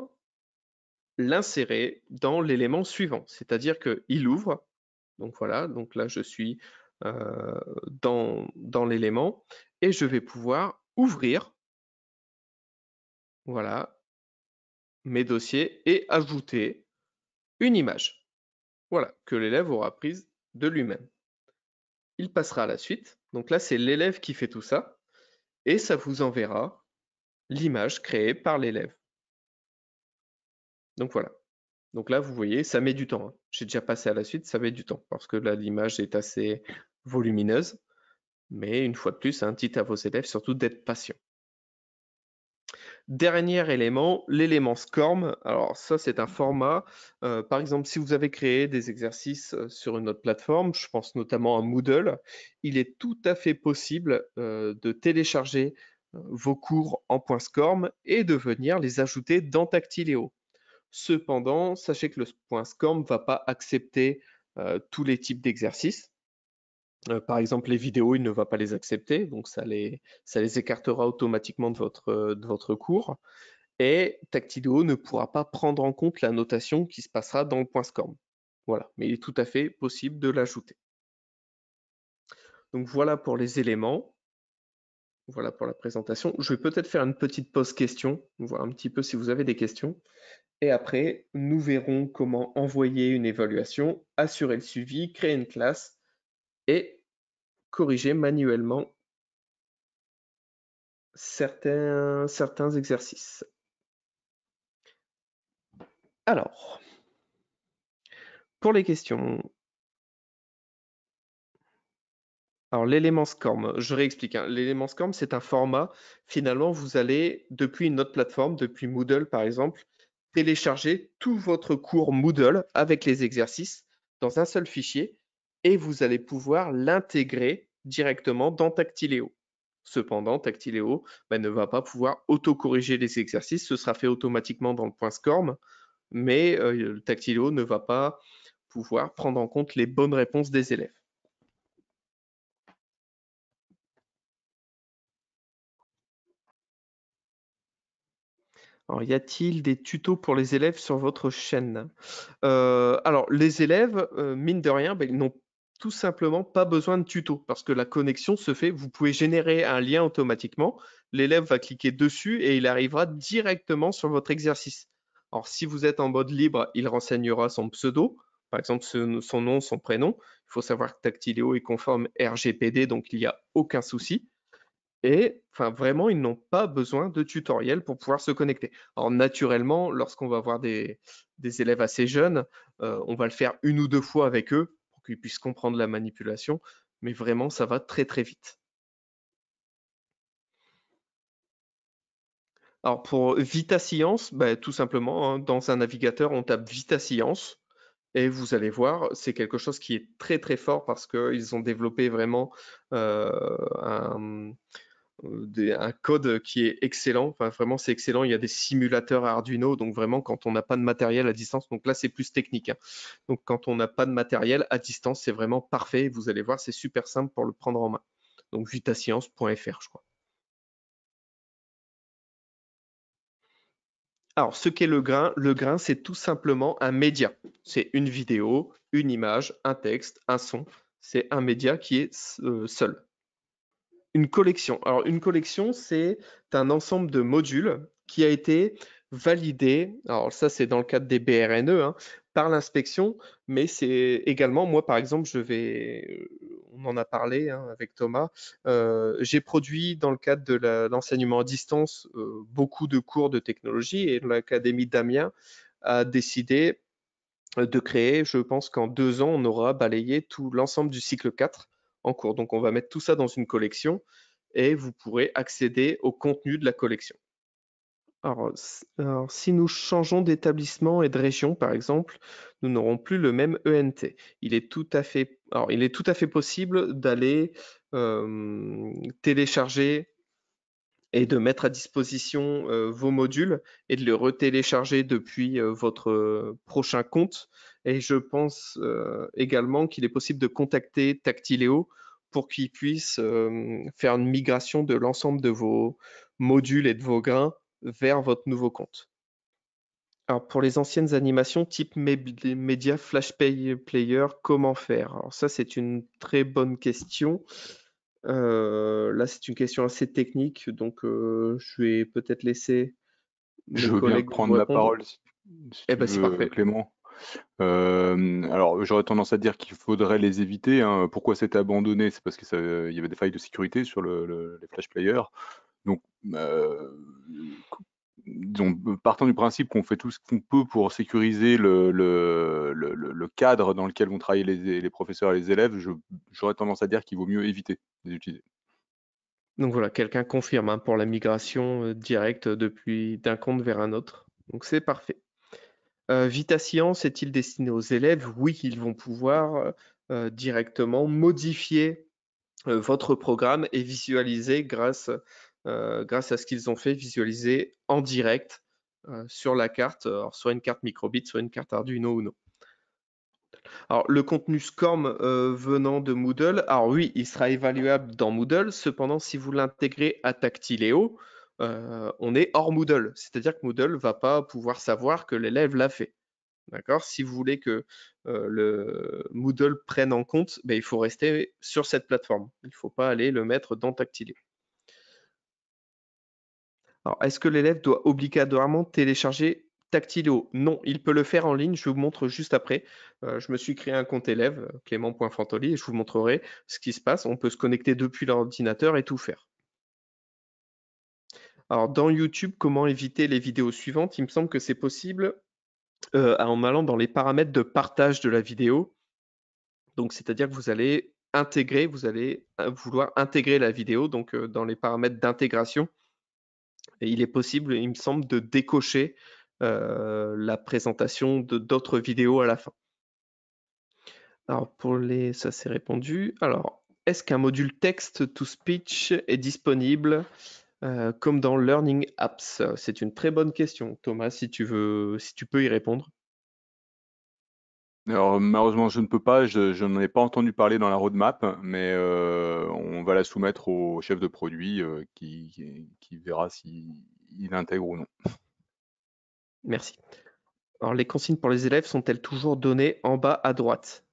l'insérer dans l'élément suivant. C'est-à-dire qu'il ouvre, donc voilà, donc là je suis dans l'élément, et je vais pouvoir ouvrir, voilà, mes dossiers et ajouter une image, voilà, que l'élève aura prise de lui-même. Il passera à la suite, donc là c'est l'élève qui fait tout ça, et ça vous enverra l'image créée par l'élève. Donc voilà. Donc là, vous voyez, ça met du temps. Hein. J'ai déjà passé à la suite, ça met du temps parce que là, l'image est assez volumineuse. Mais une fois de plus, dites à vos élèves surtout d'être patients. Dernier élément, l'élément SCORM. Alors ça, c'est un format. Par exemple, si vous avez créé des exercices sur une autre plateforme, je pense notamment à Moodle, il est tout à fait possible de télécharger vos cours en .SCORM et de venir les ajouter dans Tactileo. Cependant, sachez que le point SCORM ne va pas accepter tous les types d'exercices. Par exemple, les vidéos, il ne va pas les accepter, donc ça les écartera automatiquement de votre cours. Et Tactileo ne pourra pas prendre en compte la notation qui se passera dans le point SCORM. Voilà, mais il est tout à fait possible de l'ajouter. Donc voilà pour les éléments. Voilà pour la présentation. Je vais peut-être faire une petite pause question, voir un petit peu si vous avez des questions. Et après, nous verrons comment envoyer une évaluation, assurer le suivi, créer une classe et corriger manuellement certains exercices. Alors, pour les questions, alors l'élément SCORM, je réexplique. Hein. L'élément SCORM, c'est un format. Finalement, vous allez, depuis une autre plateforme, depuis Moodle par exemple, télécharger tout votre cours Moodle avec les exercices dans un seul fichier et vous allez pouvoir l'intégrer directement dans Tactileo. Cependant, Tactileo ne va pas pouvoir auto-corriger les exercices, ce sera fait automatiquement dans le point SCORM, mais Tactileo ne va pas pouvoir prendre en compte les bonnes réponses des élèves. Alors, y a-t-il des tutos pour les élèves sur votre chaîne? Alors, les élèves, mine de rien, ils n'ont tout simplement pas besoin de tuto parce que la connexion se fait. Vous pouvez générer un lien automatiquement. L'élève va cliquer dessus et il arrivera directement sur votre exercice. Alors, si vous êtes en mode libre, il renseignera son pseudo, par exemple son nom, son prénom. Il faut savoir que Dactyléo est conforme RGPD, donc il n'y a aucun souci. Et enfin, vraiment, ils n'ont pas besoin de tutoriel pour pouvoir se connecter. Alors naturellement, lorsqu'on va avoir des élèves assez jeunes, on va le faire 1 ou 2 fois avec eux pour qu'ils puissent comprendre la manipulation, mais vraiment, ça va très, très vite. Alors pour Vita Science, tout simplement, hein, dans un navigateur, on tape Vita Science et vous allez voir, c'est quelque chose qui est très, très fort parce qu'ils ont développé vraiment, un un code qui est excellent. Enfin, vraiment, c'est excellent. Il y a des simulateurs Arduino, donc vraiment, quand on n'a pas de matériel à distance, donc là, c'est plus technique, hein. Donc, quand on n'a pas de matériel à distance, c'est vraiment parfait. Vous allez voir, c'est super simple pour le prendre en main. Donc, vitascience.fr, je crois. Alors, ce qu'est le grain, c'est tout simplement un média. C'est une vidéo, une image, un texte, un son. C'est un média qui est seul. Une collection. Alors, une collection, c'est un ensemble de modules qui a été validé. Alors, ça, c'est dans le cadre des BRNE, hein, par l'inspection, mais c'est également, moi, par exemple, on en a parlé hein, avec Thomas, j'ai produit dans le cadre de l'enseignement à distance beaucoup de cours de technologie et l'Académie d'Amiens a décidé de créer, je pense qu'en 2 ans, on aura balayé tout l'ensemble du cycle 4 en cours. Donc, on va mettre tout ça dans une collection et vous pourrez accéder au contenu de la collection. Alors, si nous changeons d'établissement et de région, par exemple, nous n'aurons plus le même ENT. Il est tout à fait possible d'aller télécharger et de mettre à disposition vos modules et de les retélécharger depuis votre prochain compte. Et je pense également qu'il est possible de contacter Tactiléo pour qu'il puisse faire une migration de l'ensemble de vos modules et de vos grains vers votre nouveau compte. Alors pour les anciennes animations type Media Flash Player, comment faire? Alors ça, c'est une très bonne question. Là, c'est une question assez technique, donc je vais peut-être laisser mes Je veux bien collègues vous prendre la répondre. parole si Eh tu ben, c'est veux, parfait. Clément. Alors, j'aurais tendance à dire qu'il faudrait les éviter, hein. Pourquoi c'était abandonné? C'est parce que il y avait des failles de sécurité sur les flash players. Donc, partant du principe qu'on fait tout ce qu'on peut pour sécuriser le cadre dans lequel vont travailler les professeurs et les élèves, j'aurais tendance à dire qu'il vaut mieux éviter de les utiliser. Donc voilà, quelqu'un confirme hein, pour la migration directe depuis d'un compte vers un autre. Donc c'est parfait. Vita Science est-il destiné aux élèves? Oui, ils vont pouvoir directement modifier votre programme et visualiser grâce à ce qu'ils ont fait, visualiser en direct sur la carte, alors soit une carte microbit, soit une carte Arduino Uno. Alors, le contenu SCORM venant de Moodle, alors oui, il sera évaluable dans Moodle. Cependant, si vous l'intégrez à Tactiléo, on est hors Moodle. C'est-à-dire que Moodle ne va pas pouvoir savoir que l'élève l'a fait. D'accord? Si vous voulez que le Moodle prenne en compte, il faut rester sur cette plateforme. Il ne faut pas aller le mettre dans Tactiléo. Alors, est-ce que l'élève doit obligatoirement télécharger Tactiléo? Non, il peut le faire en ligne. Je vous montre juste après. Je me suis créé un compte élève, clément.fantoli, et je vous montrerai ce qui se passe. On peut se connecter depuis l'ordinateur et tout faire. Alors, dans YouTube, comment éviter les vidéos suivantes? Il me semble que c'est possible en allant dans les paramètres de partage de la vidéo. Donc, c'est-à-dire que vous allez vouloir intégrer la vidéo donc, dans les paramètres d'intégration. Et il est possible, il me semble, de décocher la présentation d'autres vidéos à la fin. Alors ça c'est répondu. Alors, est-ce qu'un module text-to-speech est disponible comme dans Learning Apps? C'est une très bonne question. Thomas, si tu peux y répondre. Alors malheureusement, je ne peux pas, je n'en ai pas entendu parler dans la roadmap, mais on va la soumettre au chef de produit qui verra s'il intègre ou non. Merci. Alors, les consignes pour les élèves sont-elles toujours données en bas à droite?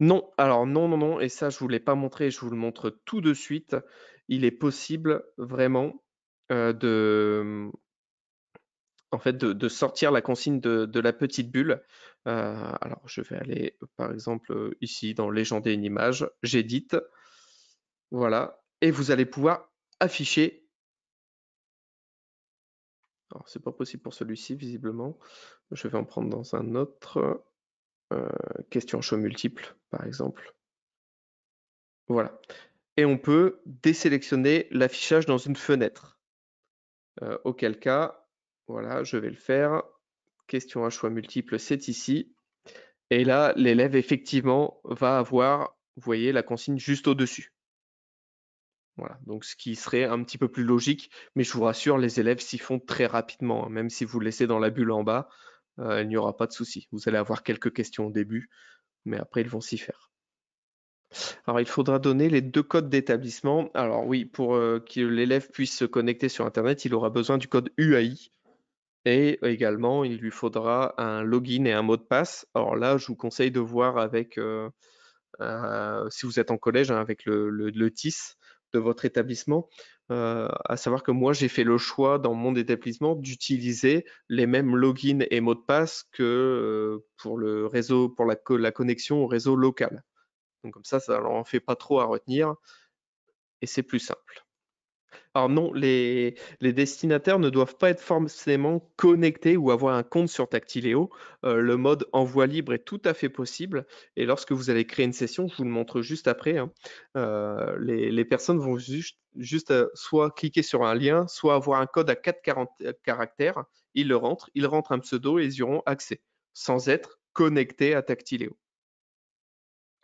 Non, alors non, non, non, et ça, je vous l'ai pas montré, je vous le montre tout de suite. Il est possible vraiment en fait, de sortir la consigne de la petite bulle. Alors, je vais aller, par exemple, ici dans Légender une image, j'édite, voilà, et vous allez pouvoir afficher. Alors, c'est pas possible pour celui-ci, visiblement. Je vais en prendre dans un autre. Question à choix multiple, par exemple. Voilà. Et on peut désélectionner l'affichage dans une fenêtre. Auquel cas, voilà, je vais le faire. Question à choix multiple, c'est ici. Et là, l'élève, effectivement, va avoir, vous voyez, la consigne juste au-dessus. Voilà, donc ce qui serait un petit peu plus logique, mais je vous rassure, les élèves s'y font très rapidement, hein. Même si vous le laissez dans la bulle en bas, il n'y aura pas de souci. Vous allez avoir quelques questions au début, mais après, ils vont s'y faire. Alors, il faudra donner les 2 codes d'établissement. Alors oui, pour que l'élève puisse se connecter sur Internet, il aura besoin du code UAI et également, il lui faudra un login et un mot de passe. Alors là, je vous conseille de voir avec, si vous êtes en collège, hein, avec le TIS de votre établissement. À savoir que moi, j'ai fait le choix dans mon établissement d'utiliser les mêmes logins et mots de passe que pour le réseau, pour la connexion au réseau local. Donc comme ça leur en fait pas trop à retenir et c'est plus simple. Alors non, les destinataires ne doivent pas être forcément connectés ou avoir un compte sur Tactiléo. Le mode envoi libre est tout à fait possible et lorsque vous allez créer une session, je vous le montre juste après, hein, les personnes vont juste soit cliquer sur un lien, soit avoir un code à 4 caractères, ils rentrent un pseudo et ils y auront accès, sans être connectés à Tactiléo.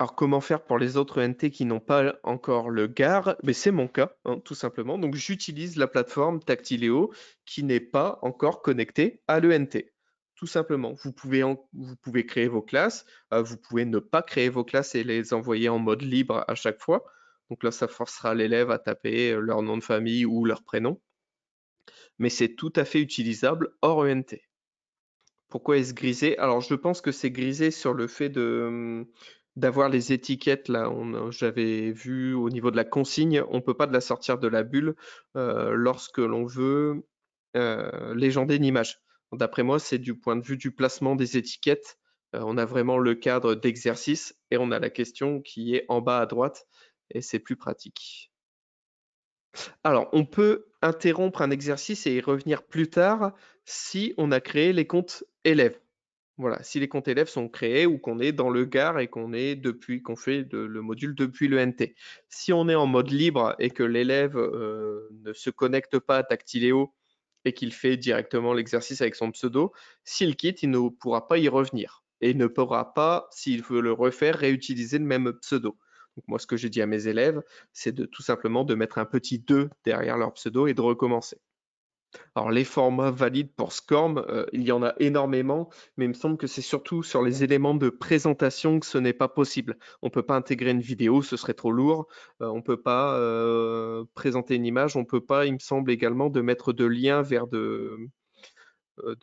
Alors, comment faire pour les autres ENT qui n'ont pas encore le GAR? Mais c'est mon cas, hein, tout simplement. Donc, j'utilise la plateforme Tactiléo qui n'est pas encore connectée à l'ENT. Tout simplement, vous pouvez créer vos classes, vous pouvez ne pas créer vos classes et les envoyer en mode libre à chaque fois. Donc là, ça forcera l'élève à taper leur nom de famille ou leur prénom. Mais c'est tout à fait utilisable hors ENT. Pourquoi est-ce grisé? Alors, je pense que c'est grisé sur le fait d'avoir les étiquettes là. J'avais vu au niveau de la consigne, on ne peut pas de la sortir de la bulle lorsque l'on veut légender une image. D'après moi, c'est du point de vue du placement des étiquettes. On a vraiment le cadre d'exercice et on a la question qui est en bas à droite et c'est plus pratique. Alors, on peut interrompre un exercice et y revenir plus tard si on a créé les comptes élèves. Voilà, si les comptes élèves sont créés ou qu'on est dans le GAR et qu'on fait le module depuis le NT. Si on est en mode libre et que l'élève ne se connecte pas à Tactiléo et qu'il fait directement l'exercice avec son pseudo, s'il quitte, il ne pourra pas y revenir et il ne pourra pas, s'il veut le refaire, réutiliser le même pseudo. Donc moi, ce que j'ai dit à mes élèves, c'est tout simplement de mettre un petit 2 derrière leur pseudo et de recommencer. Alors les formats valides pour SCORM, il y en a énormément, mais il me semble que c'est surtout sur les éléments de présentation que ce n'est pas possible. On ne peut pas intégrer une vidéo, ce serait trop lourd. On ne peut pas présenter une image. On ne peut pas, il me semble également, de mettre de liens vers de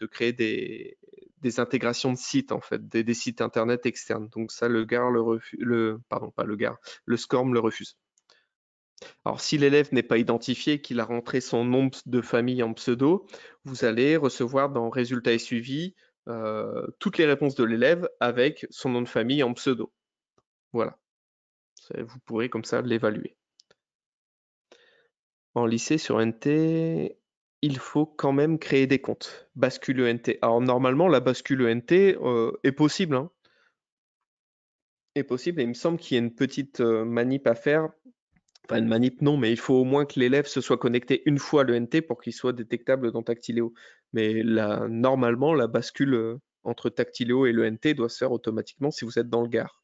créer des intégrations de sites, en fait, des sites internet externes. Donc ça, le GAR pardon, pas le GAR, le SCORM le refuse. Alors, si l'élève n'est pas identifié et qu'il a rentré son nom de famille en pseudo, vous allez recevoir dans Résultats et suivi toutes les réponses de l'élève avec son nom de famille en pseudo. Voilà. Vous pourrez comme ça l'évaluer. En lycée sur NT, il faut quand même créer des comptes. Bascule ENT. Alors, normalement, la bascule ENT est possible, hein. Est possible et il me semble qu'il y a une petite manip à faire. Enfin, une manip, non, mais il faut au moins que l'élève se soit connecté une fois à l'ENT pour qu'il soit détectable dans Tactiléo. Mais normalement, la bascule entre Tactiléo et l'ENT doit se faire automatiquement si vous êtes dans le GAR.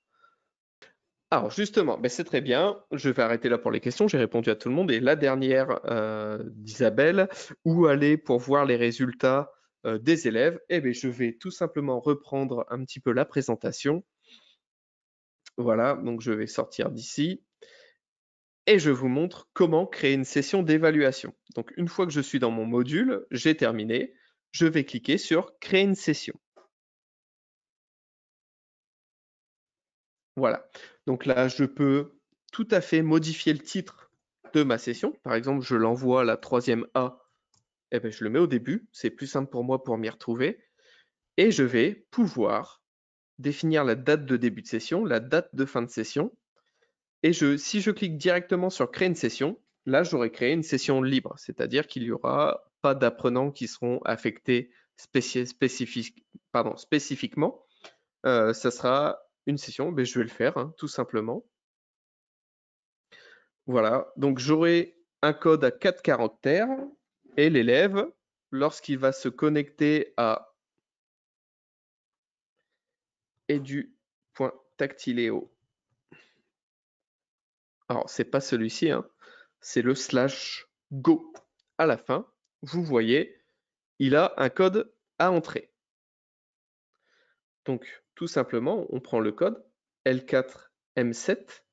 Alors justement, ben c'est très bien. Je vais arrêter là pour les questions. J'ai répondu à tout le monde. Et la dernière d'Isabelle, où aller pour voir les résultats des élèves? Eh bien, je vais tout simplement reprendre un petit peu la présentation. Voilà, donc je vais sortir d'ici et je vous montre comment créer une session d'évaluation. Donc une fois que je suis dans mon module, j'ai terminé, je vais cliquer sur créer une session. Voilà, donc là je peux tout à fait modifier le titre de ma session. Par exemple, je l'envoie à la 3e A, et bien, je le mets au début, c'est plus simple pour moi pour m'y retrouver. Et je vais pouvoir définir la date de début de session, la date de fin de session. Et si je clique directement sur créer une session, là, j'aurai créé une session libre, c'est-à-dire qu'il n'y aura pas d'apprenants qui seront affectés spécifiquement. Ça sera une session, mais je vais le faire, hein, tout simplement. Voilà, donc j'aurai un code à 4 caractères et l'élève, lorsqu'il va se connecter à edu.tactileo. Alors, c'est pas celui-ci, hein, c'est le /go. À la fin, vous voyez, il a un code à entrer. Donc, tout simplement, on prend le code L4M7.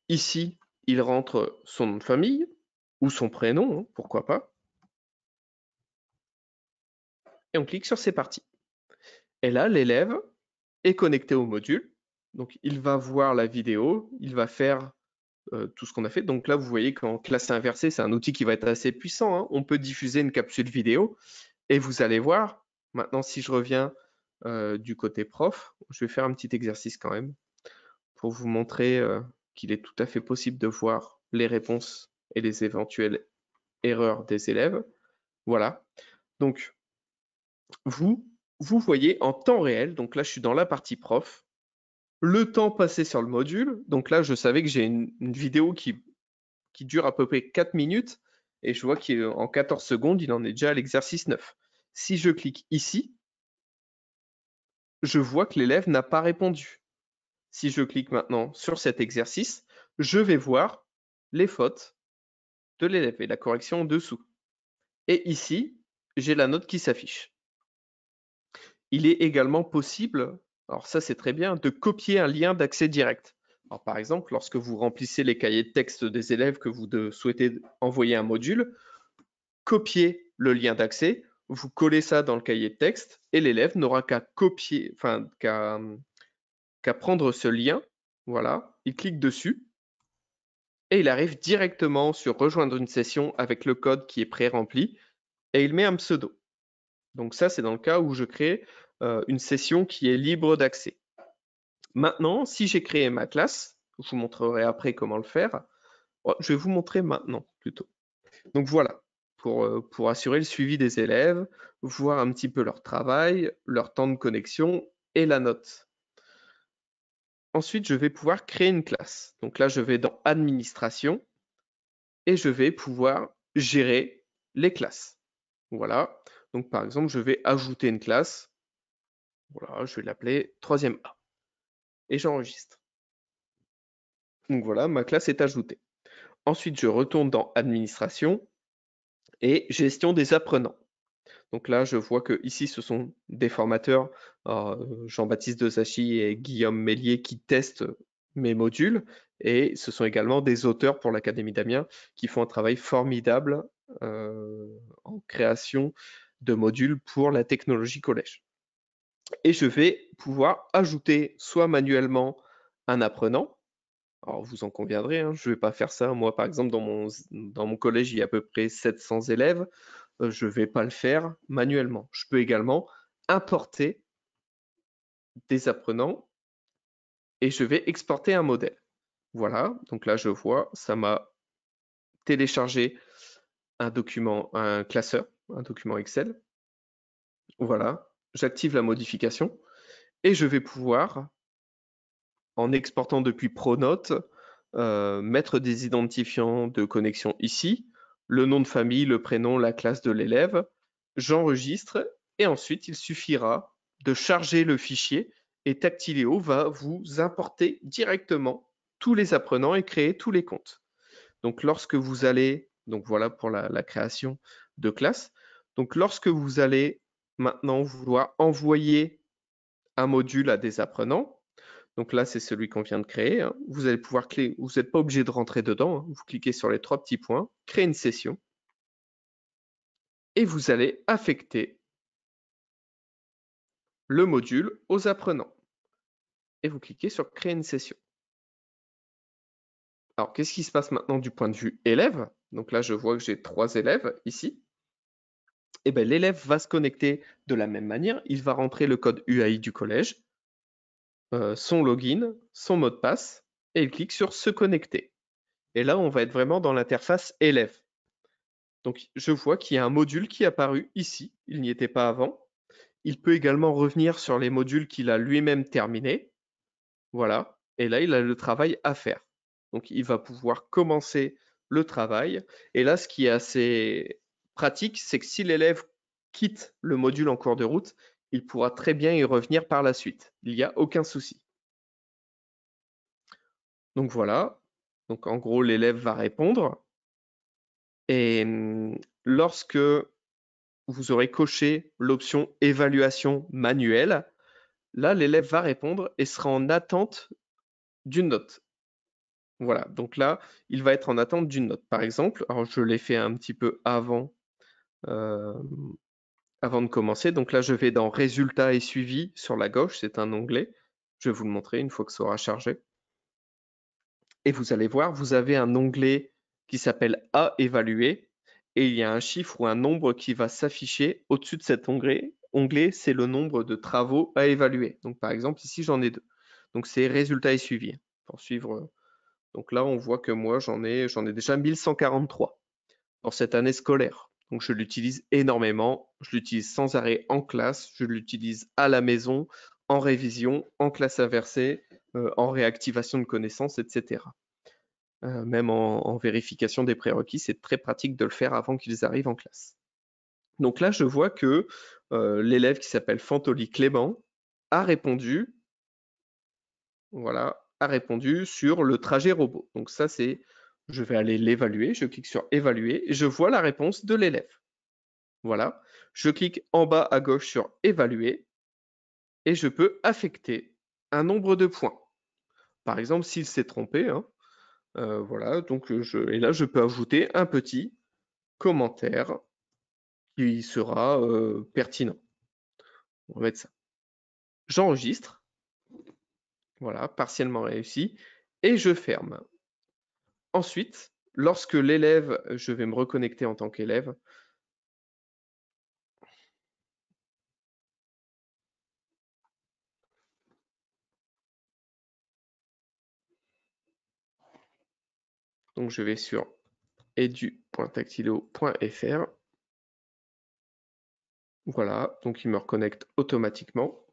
Ici, il rentre son nom de famille ou son prénom, hein, pourquoi pas. Et on clique sur C'est parti. Et là, l'élève est connecté au module. Donc, il va voir la vidéo, il va faire tout ce qu'on a fait. Donc là, vous voyez qu'en classe inversée, c'est un outil qui va être assez puissant, hein. On peut diffuser une capsule vidéo et vous allez voir, maintenant, si je reviens du côté prof, je vais faire un petit exercice quand même pour vous montrer qu'il est tout à fait possible de voir les réponses et les éventuelles erreurs des élèves. Voilà. Donc, vous voyez en temps réel, donc là, je suis dans la partie prof, le temps passé sur le module. Donc là, je savais que j'ai une vidéo qui dure à peu près 4 minutes et je vois qu'en 14 secondes, il en est déjà à l'exercice 9. Si je clique ici, je vois que l'élève n'a pas répondu. Si je clique maintenant sur cet exercice, je vais voir les fautes de l'élève et la correction en dessous. Et ici, j'ai la note qui s'affiche. Il est également possible, alors ça c'est très bien, de copier un lien d'accès direct. Alors, par exemple, lorsque vous remplissez les cahiers de texte des élèves que vous souhaitez envoyer un module, copiez le lien d'accès, vous collez ça dans le cahier de texte et l'élève n'aura qu'à copier, enfin qu'à prendre ce lien, voilà, il clique dessus et il arrive directement sur rejoindre une session avec le code qui est pré-rempli et il met un pseudo. Donc ça, c'est dans le cas où je crée une session qui est libre d'accès. Maintenant, si j'ai créé ma classe, je vous montrerai après comment le faire. Je vais vous montrer maintenant plutôt. Donc voilà, pour assurer le suivi des élèves, voir un petit peu leur travail, leur temps de connexion et la note. Ensuite, je vais pouvoir créer une classe. Donc là, je vais dans Administration et je vais pouvoir gérer les classes. Voilà, donc par exemple, je vais ajouter une classe. Voilà, je vais l'appeler 3e A et j'enregistre. Donc voilà, ma classe est ajoutée. Ensuite, je retourne dans Administration et Gestion des apprenants. Donc là, je vois que ici, ce sont des formateurs, Jean-Baptiste Desachi et Guillaume Mélier, qui testent mes modules. Et ce sont également des auteurs pour l'Académie d'Amiens qui font un travail formidable en création de modules pour la technologie collège. Et je vais pouvoir ajouter soit manuellement un apprenant. Alors, vous en conviendrez, hein, je ne vais pas faire ça. Moi, par exemple, dans mon collège, il y a à peu près 700 élèves. Je ne vais pas le faire manuellement. Je peux également importer des apprenants et je vais exporter un modèle. Voilà, donc là, je vois, ça m'a téléchargé un document, un classeur, un document Excel. Voilà, j'active la modification et je vais pouvoir, en exportant depuis Pronote, mettre des identifiants de connexion ici, le nom de famille, le prénom, la classe de l'élève. J'enregistre et ensuite il suffira de charger le fichier et Tactileo va vous importer directement tous les apprenants et créer tous les comptes. Donc lorsque vous allez, donc voilà pour la création de classe, donc lorsque vous allez maintenant vouloir envoyer un module à des apprenants. Donc là, c'est celui qu'on vient de créer, hein. Vous allez pouvoir cliquer, vous n'êtes pas obligé de rentrer dedans, hein. Vous cliquez sur les 3 petits points, créer une session, et vous allez affecter le module aux apprenants. Et vous cliquez sur créer une session. Alors, qu'est-ce qui se passe maintenant du point de vue élève? Donc là, je vois que j'ai 3 élèves ici. Et bien, l'élève va se connecter de la même manière. Il va rentrer le code UAI du collège, son login, son mot de passe, et il clique sur se connecter. Et là, on va être vraiment dans l'interface élève. Donc, je vois qu'il y a un module qui est apparu ici. Il n'y était pas avant. Il peut également revenir sur les modules qu'il a lui-même terminés. Voilà. Et là, il a le travail à faire. Donc, il va pouvoir commencer le travail. Et là, ce qui est assez pratique, c'est que si l'élève quitte le module en cours de route, il pourra très bien y revenir par la suite. Il n'y a aucun souci. Donc voilà. Donc en gros, l'élève va répondre. Et lorsque vous aurez coché l'option évaluation manuelle, là, l'élève va répondre et sera en attente d'une note. Voilà, donc là, il va être en attente d'une note. Par exemple, alors je l'ai fait un petit peu avant de commencer. Donc là, je vais dans résultats et suivi sur la gauche, c'est un onglet. Je vais vous le montrer une fois que ça aura chargé. Et vous allez voir, vous avez un onglet qui s'appelle à évaluer et il y a un chiffre ou un nombre qui va s'afficher au-dessus de cet onglet. Onglet, c'est le nombre de travaux à évaluer. Donc par exemple, ici, j'en ai 2. Donc c'est résultats et suivi pour suivre. Donc là, on voit que moi, j'en ai déjà 1143 dans cette année scolaire. Donc je l'utilise énormément, je l'utilise sans arrêt en classe, je l'utilise à la maison, en révision, en classe inversée, en réactivation de connaissances, etc. Même en vérification des prérequis, c'est très pratique de le faire avant qu'ils arrivent en classe. Donc là, je vois que l'élève qui s'appelle Fantoli Clément a répondu, voilà, a répondu sur le trajet robot. Donc ça, c'est, je vais aller l'évaluer, je clique sur évaluer et je vois la réponse de l'élève. Voilà, je clique en bas à gauche sur évaluer et je peux affecter un nombre de points. Par exemple, s'il s'est trompé, hein, voilà, donc et là, je peux ajouter un petit commentaire qui sera pertinent. On va mettre ça. J'enregistre, voilà, partiellement réussi, et je ferme. Ensuite, lorsque l'élève, je vais me reconnecter en tant qu'élève. Donc je vais sur edu.tactileo.fr. Voilà, donc il me reconnecte automatiquement.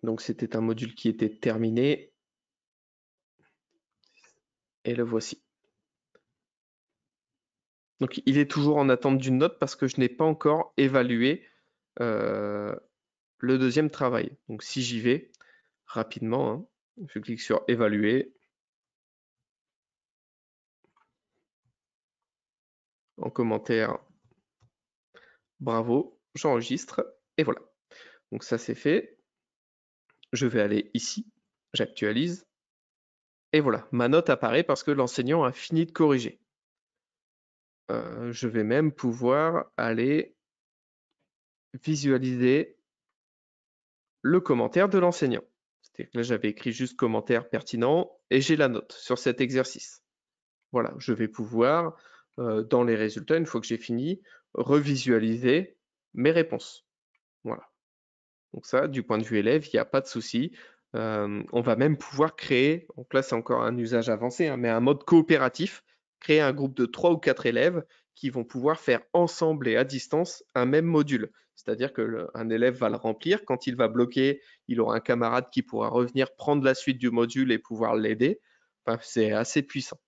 Donc c'était un module qui était terminé. Et le voici. Donc il est toujours en attente d'une note parce que je n'ai pas encore évalué le deuxième travail. Donc si j'y vais rapidement, hein, je clique sur évaluer. En commentaire, bravo, j'enregistre et voilà. Donc ça c'est fait. Je vais aller ici, j'actualise et voilà, ma note apparaît parce que l'enseignant a fini de corriger. Je vais même pouvoir aller visualiser le commentaire de l'enseignant. C'est-à-dire que là, j'avais écrit juste commentaire pertinent et j'ai la note sur cet exercice. Voilà, je vais pouvoir, dans les résultats, une fois que j'ai fini, revisualiser mes réponses. Voilà. Donc ça, du point de vue élève, il n'y a pas de souci. On va même pouvoir créer, donc là c'est encore un usage avancé, hein, mais un mode coopératif, créer un groupe de 3 ou 4 élèves qui vont pouvoir faire ensemble et à distance un même module. C'est-à-dire qu'un élève va le remplir, quand il va bloquer, il aura un camarade qui pourra revenir prendre la suite du module et pouvoir l'aider. Enfin, c'est assez puissant.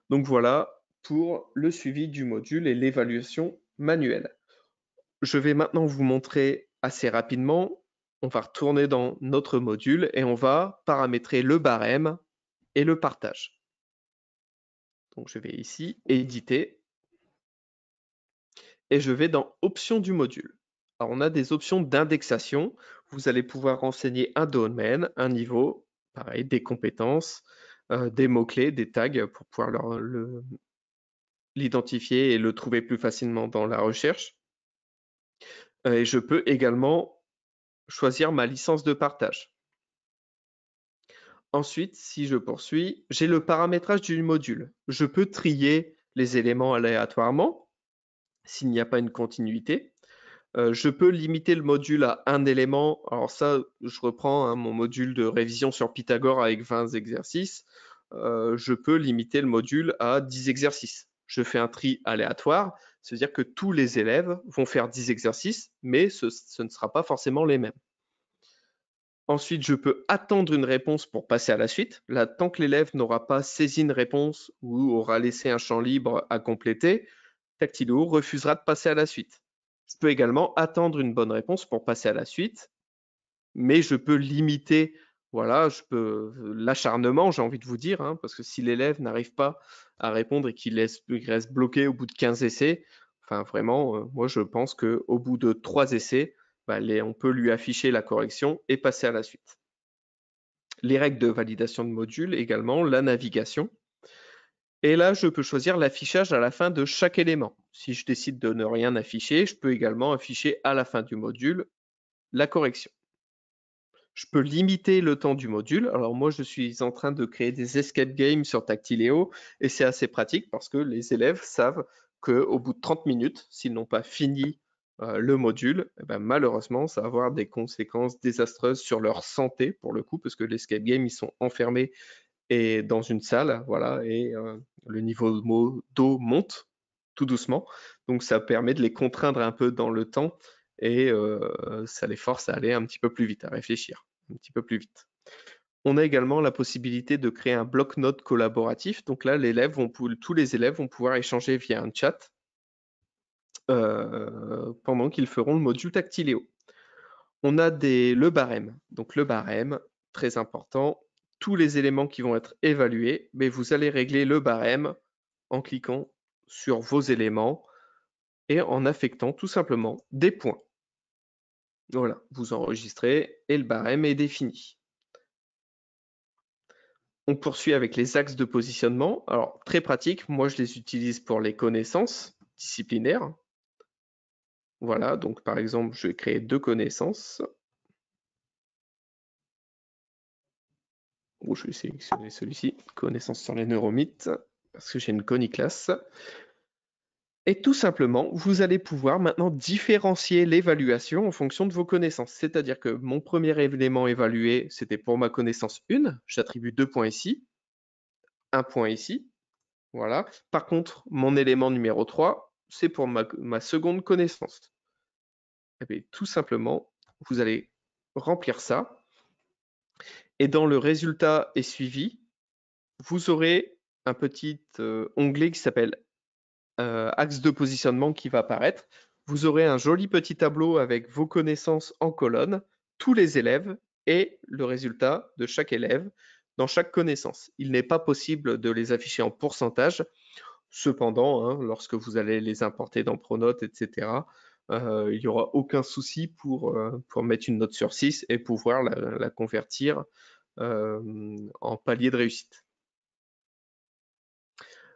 Donc voilà pour le suivi du module et l'évaluation manuelle. Je vais maintenant vous montrer assez rapidement. On va retourner dans notre module et on va paramétrer le barème et le partage. Donc je vais ici, éditer, et je vais dans options du module. Alors on a des options d'indexation. Vous allez pouvoir renseigner un domaine, un niveau, pareil, des compétences, des mots-clés, des tags pour pouvoir l'identifier et le trouver plus facilement dans la recherche. Et je peux également choisir ma licence de partage. Ensuite, si je poursuis, j'ai le paramétrage du module. Je peux trier les éléments aléatoirement s'il n'y a pas une continuité. Je peux limiter le module à un élément. Alors ça, je reprends mon module de révision sur Pythagore avec 20 exercices. Je peux limiter le module à 10 exercices. Je fais un tri aléatoire, c'est-à-dire que tous les élèves vont faire 10 exercices, mais ce ne sera pas forcément les mêmes. Ensuite, je peux attendre une réponse pour passer à la suite. Là, tant que l'élève n'aura pas saisi une réponse ou aura laissé un champ libre à compléter, Tactileo refusera de passer à la suite. Je peux également attendre une bonne réponse pour passer à la suite, mais je peux limiter, voilà, l'acharnement, j'ai envie de vous dire, hein, parce que si l'élève n'arrive pas à répondre et qu'il reste bloqué au bout de 15 essais, enfin vraiment, moi je pense qu'au bout de 3 essais, on peut lui afficher la correction et passer à la suite. Les règles de validation de module également, la navigation. Et là, je peux choisir l'affichage à la fin de chaque élément. Si je décide de ne rien afficher, je peux également afficher à la fin du module la correction. Je peux limiter le temps du module. Alors moi, je suis en train de créer des escape games sur Tactileo et c'est assez pratique parce que les élèves savent qu'au bout de 30 minutes, s'ils n'ont pas fini le module, malheureusement, ça va avoir des conséquences désastreuses sur leur santé pour le coup, parce que l'escape game, ils sont enfermés et dans une salle, voilà, et le niveau d'eau monte tout doucement. Donc ça permet de les contraindre un peu dans le temps et ça les force à aller un petit peu plus vite, à réfléchir un petit peu plus vite. On a également la possibilité de créer un bloc-notes collaboratif. Donc là, tous les élèves vont pouvoir échanger via un chat pendant qu'ils feront le module Tactileo. On a le barème. Donc le barème, très important, tous les éléments qui vont être évalués, mais vous allez régler le barème en cliquant sur vos éléments et en affectant tout simplement des points. Voilà, vous enregistrez et le barème est défini. On poursuit avec les axes de positionnement. Alors, très pratique, moi je les utilise pour les connaissances disciplinaires. Voilà, donc par exemple, je vais créer 2 connaissances. Je vais sélectionner celui-ci, connaissance sur les neuromythes, parce que j'ai une coniclasse. Et tout simplement, vous allez pouvoir maintenant différencier l'évaluation en fonction de vos connaissances. C'est-à-dire que mon premier élément évalué, c'était pour ma connaissance 1, j'attribue 2 points ici, 1 point ici, voilà. Par contre, mon élément numéro 3, c'est pour ma seconde connaissance. Et bien, tout simplement, vous allez remplir ça. Et dans le résultat et suivi, vous aurez un petit onglet qui s'appelle axe de positionnement qui va apparaître. Vous aurez un joli petit tableau avec vos connaissances en colonne, tous les élèves et le résultat de chaque élève dans chaque connaissance. Il n'est pas possible de les afficher en pourcentage. Cependant, hein, lorsque vous allez les importer dans Pronote, etc., il n'y aura aucun souci pour mettre une note sur 6 et pouvoir la convertir en palier de réussite.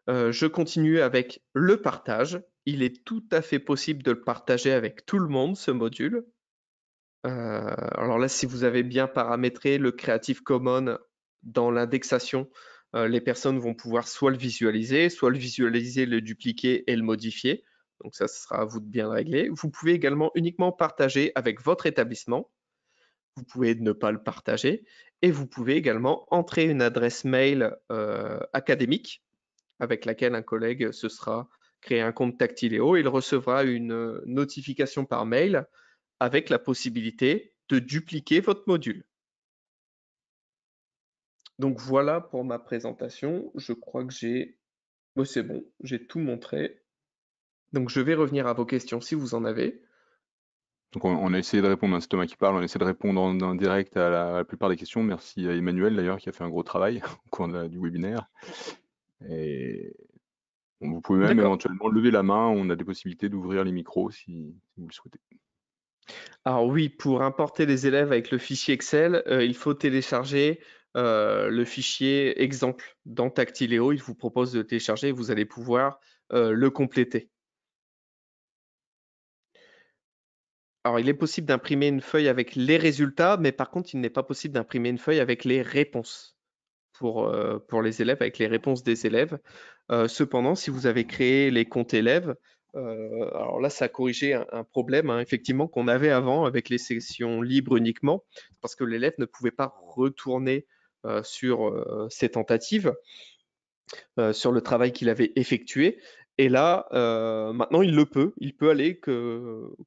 Je continue avec le partage. Il est tout à fait possible de le partager avec tout le monde, ce module. Alors là, si vous avez bien paramétré le Creative Commons dans l'indexation, les personnes vont pouvoir soit le visualiser, le dupliquer et le modifier. Donc ça, ce sera à vous de bien le régler. Vous pouvez également uniquement partager avec votre établissement. Vous pouvez ne pas le partager. Et vous pouvez également entrer une adresse mail académique avec laquelle un collègue se sera créé un compte Tactileo. Il recevra une notification par mail avec la possibilité de dupliquer votre module. Donc voilà pour ma présentation. Je crois que c'est bon, j'ai tout montré. Donc je vais revenir à vos questions si vous en avez. Donc on a essayé de répondre, hein, c'est Thomas qui parle, on essaie de répondre en direct à la plupart des questions. Merci à Emmanuel d'ailleurs qui a fait un gros travail au cours du webinaire. Et Bon, vous pouvez même D'accord. éventuellement lever la main, on a des possibilités d'ouvrir les micros si vous le souhaitez. Alors oui, pour importer les élèves avec le fichier Excel, il faut télécharger, le fichier exemple dans Tactiléo. Il vous propose de télécharger, vous allez pouvoir, le compléter. Alors, il est possible d'imprimer une feuille avec les résultats, mais par contre, il n'est pas possible d'imprimer une feuille avec les réponses pour les élèves, avec les réponses des élèves. Cependant, si vous avez créé les comptes élèves, alors là, ça a corrigé un problème, hein, effectivement, qu'on avait avant avec les sessions libres uniquement, parce que l'élève ne pouvait pas retourner sur ses tentatives, sur le travail qu'il avait effectué. Et là, maintenant, il le peut. Il peut aller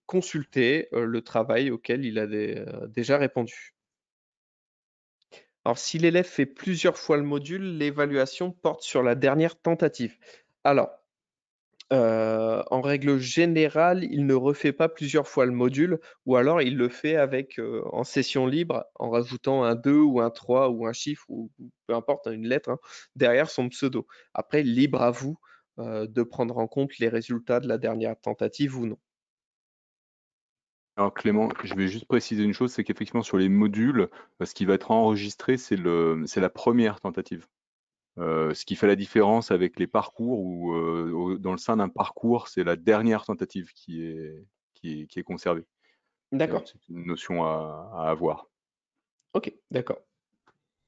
consulter le travail auquel il a déjà répondu. Alors, si l'élève fait plusieurs fois le module, l'évaluation porte sur la dernière tentative. Alors, en règle générale, il ne refait pas plusieurs fois le module, ou alors il le fait avec, en session libre, en rajoutant un 2 ou un 3 ou un chiffre ou peu importe, hein, une lettre, hein, derrière son pseudo. Après, libre à vous, de prendre en compte les résultats de la dernière tentative ou non. Alors Clément, je vais juste préciser une chose, c'est qu'effectivement sur les modules, ce qui va être enregistré, c'est la première tentative. Ce qui fait la différence avec les parcours où, dans le sein d'un parcours, c'est la dernière tentative qui est conservée. D'accord. C'est une notion à avoir, OK, d'accord.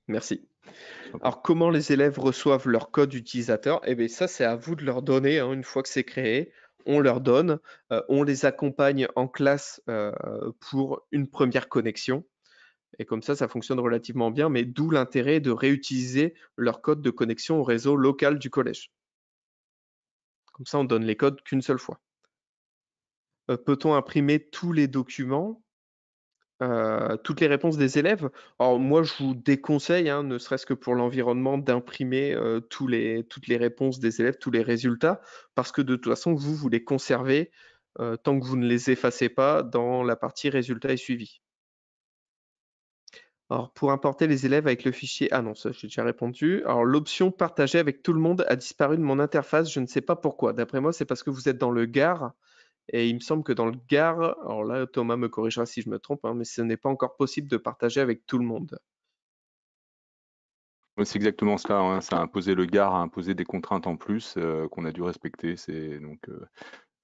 Merci. je t'en prie. Alors, comment les élèves reçoivent leur code utilisateur? Eh bien, ça, c'est à vous de leur donner, hein, une fois que c'est créé. On leur donne, on les accompagne en classe pour une première connexion. Et comme ça fonctionne relativement bien, mais d'où l'intérêt de réutiliser leur code de connexion au réseau local du collège. Comme ça, on donne les codes qu'une seule fois. Peut-on imprimer tous les documents? Toutes les réponses des élèves? Alors moi, je vous déconseille, hein, ne serait-ce que pour l'environnement, d'imprimer, toutes les réponses des élèves, tous les résultats, parce que de toute façon, vous les conservez, tant que vous ne les effacez pas dans la partie résultats et suivi. Alors pour importer les élèves avec le fichier ah non, ça j'ai déjà répondu. Alors l'option partager avec tout le monde a disparu de mon interface, je ne sais pas pourquoi. D'après moi, c'est parce que vous êtes dans le Gard et il me semble que dans le Gard, alors là, Thomas me corrigera si je me trompe, hein, mais ce n'est pas encore possible de partager avec tout le monde. Ouais, c'est exactement cela, hein, ça a imposé le GAR a imposé des contraintes en plus, qu'on a dû respecter. C'est donc,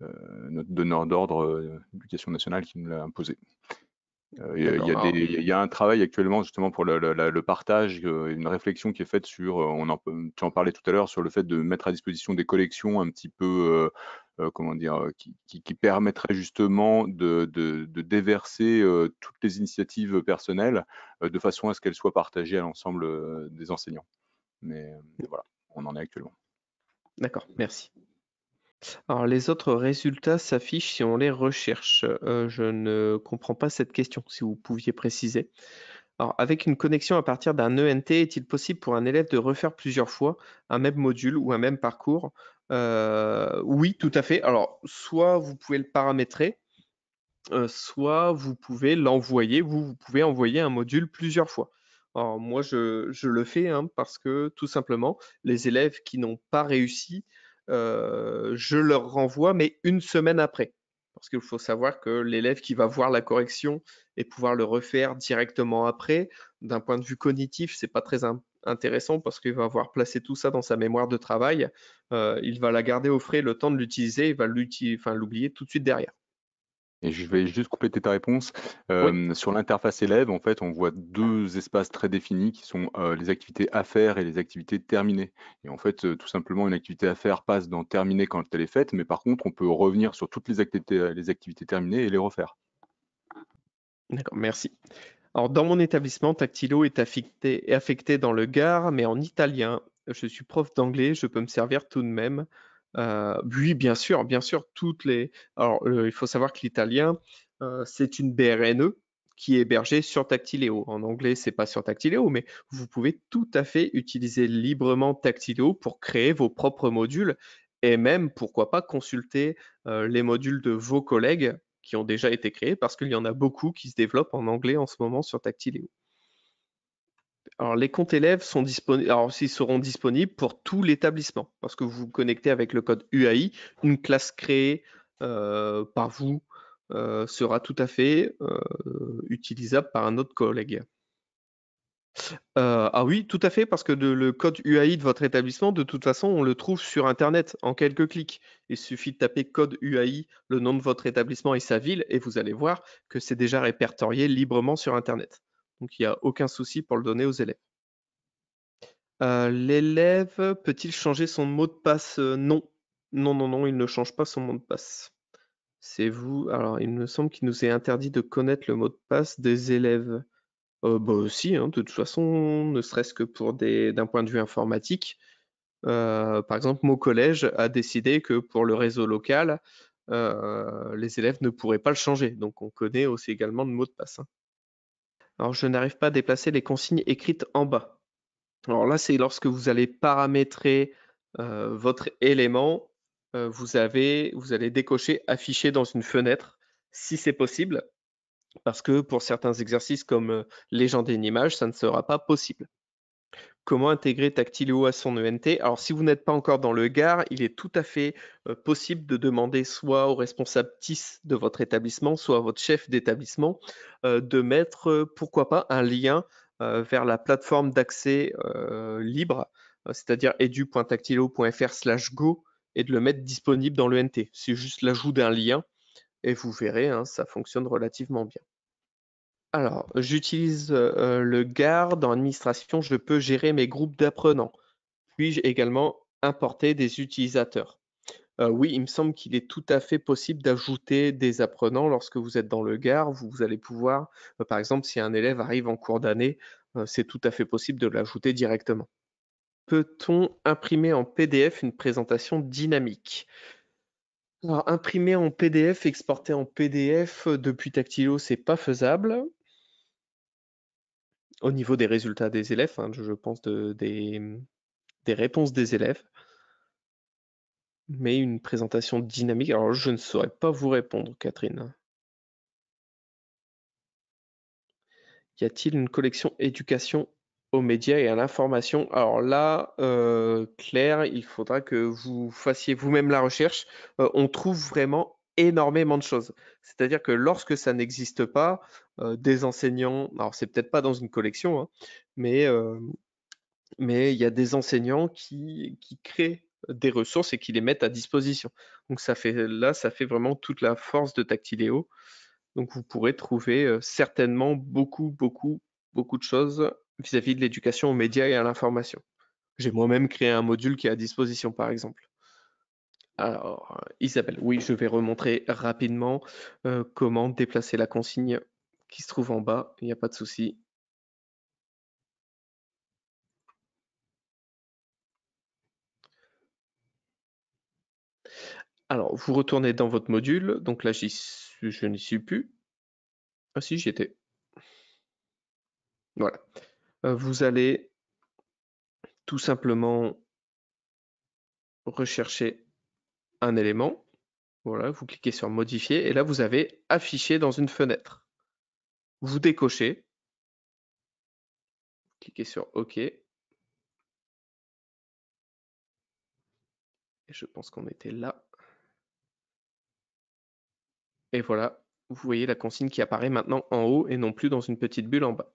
notre donneur d'ordre, éducation nationale qui nous l'a imposé. D'accord. Alors, Il y a un travail actuellement justement pour le partage, une réflexion qui est faite sur, tu en parlais tout à l'heure, sur le fait de mettre à disposition des collections un petit peu, comment dire? Qui permettraient justement de déverser, toutes les initiatives personnelles, de façon à ce qu'elles soient partagées à l'ensemble, des enseignants. Mais voilà, on en est actuellement. d'accord, merci. Alors les autres résultats s'affichent si on les recherche. Je ne comprends pas cette question, si vous pouviez préciser. Alors, avec une connexion à partir d'un ENT, est-il possible pour un élève de refaire plusieurs fois un même module ou un même parcours? Oui, tout à fait. Alors, soit vous pouvez le paramétrer, soit vous pouvez l'envoyer. Vous pouvez envoyer un module plusieurs fois. Alors moi, je le fais, hein, parce que tout simplement, les élèves qui n'ont pas réussi, je leur renvoie, mais une semaine après. Parce qu'il faut savoir que l'élève qui va voir la correction et pouvoir le refaire directement après, d'un point de vue cognitif, c'est pas très intéressant parce qu'il va avoir placé tout ça dans sa mémoire de travail. Il va la garder au frais le temps de l'utiliser, il va l'oublier tout de suite derrière. Et je vais juste compléter ta réponse. Oui. Sur l'interface élève, en fait, on voit 2 espaces très définis qui sont, les activités à faire et les activités terminées. Et en fait, tout simplement, une activité à faire passe dans terminé quand elle est faite, mais par contre, on peut revenir sur toutes les activités terminées et les refaire. D'accord, merci. Alors, dans mon établissement, Tactilo est affecté dans le Gard, mais en italien. Je suis prof d'anglais, je peux me servir tout de même. Oui, bien sûr, toutes les. Alors, il faut savoir que l'italien, c'est une BRNE qui est hébergée sur Tactileo. En anglais, c'est pas sur Tactileo, mais vous pouvez tout à fait utiliser librement Tactileo pour créer vos propres modules et même, pourquoi pas, consulter les modules de vos collègues qui ont déjà été créés parce qu'il y en a beaucoup qui se développent en anglais en ce moment sur Tactileo. Alors, les comptes élèves sont disponibles, alors ils seront disponibles pour tout l'établissement parce que vous vous connectez avec le code UAI. Une classe créée par vous sera tout à fait utilisable par un autre collègue. Ah oui, tout à fait, parce que le code UAI de votre établissement, de toute façon, on le trouve sur Internet en quelques clics. Il suffit de taper code UAI, le nom de votre établissement et sa ville, et vous allez voir que c'est déjà répertorié librement sur Internet. Donc, il n'y a aucun souci pour le donner aux élèves. L'élève peut-il changer son mot de passe? Non. Non, non, non, il ne change pas son mot de passe. C'est vous. Alors, il me semble qu'il nous est interdit de connaître le mot de passe des élèves. Bah, si, hein, de toute façon, ne serait-ce que pour d'un point de vue informatique. Par exemple, mon collège a décidé que pour le réseau local, les élèves ne pourraient pas le changer. Donc, on connaît aussi également le mot de passe, hein. Alors, je n'arrive pas à déplacer les consignes écrites en bas. Alors là, c'est lorsque vous allez paramétrer votre élément, vous allez décocher afficher dans une fenêtre si c'est possible, parce que pour certains exercices comme légender une image, ça ne sera pas possible. Comment intégrer Tactileo à son ENT? Alors, si vous n'êtes pas encore dans le Gard, il est tout à fait possible de demander soit au responsable TIS de votre établissement, soit à votre chef d'établissement, de mettre, pourquoi pas, un lien vers la plateforme d'accès libre, c'est-à-dire edu.tactileo.fr/go, et de le mettre disponible dans l'ENT. C'est juste l'ajout d'un lien, et vous verrez, hein, ça fonctionne relativement bien. Alors, j'utilise le Gard dans l'administration, je peux gérer mes groupes d'apprenants. Puis-je également importer des utilisateurs? Oui, il me semble qu'il est tout à fait possible d'ajouter des apprenants lorsque vous êtes dans le Gard. Vous allez pouvoir, par exemple, si un élève arrive en cours d'année, c'est tout à fait possible de l'ajouter directement. Peut-on imprimer en PDF une présentation dynamique? Alors, imprimer en PDF, exporter en PDF depuis Tactilo, c'est pas faisable. Au niveau des résultats des élèves, hein, je pense des réponses des élèves. Mais une présentation dynamique, alors je ne saurais pas vous répondre, Catherine. Y a-t-il une collection éducation aux médias et à l'information? Alors là, Claire, il faudra que vous fassiez vous-même la recherche. On trouve vraiment énormément de choses. C'est-à-dire que lorsque ça n'existe pas, des enseignants, alors c'est peut-être pas dans une collection, hein, mais il y a des enseignants qui créent des ressources et qui les mettent à disposition. Donc ça fait vraiment toute la force de Tactiléo. Donc vous pourrez trouver certainement beaucoup de choses vis-à-vis de l'éducation aux médias et à l'information. J'ai moi-même créé un module qui est à disposition, par exemple. Alors, Isabelle, oui, je vais remontrer rapidement comment déplacer la consigne qui se trouve en bas. Il n'y a pas de souci. Alors, vous retournez dans votre module. Donc là, je n'y suis plus. Ah si, j'y étais. Voilà. Vous allez tout simplement rechercher un élément. Voilà, vous cliquez sur modifier et là, vous avez affiché dans une fenêtre. Vous décochez. Cliquez sur OK. Et je pense qu'on était là. Et voilà, vous voyez la consigne qui apparaît maintenant en haut et non plus dans une petite bulle en bas.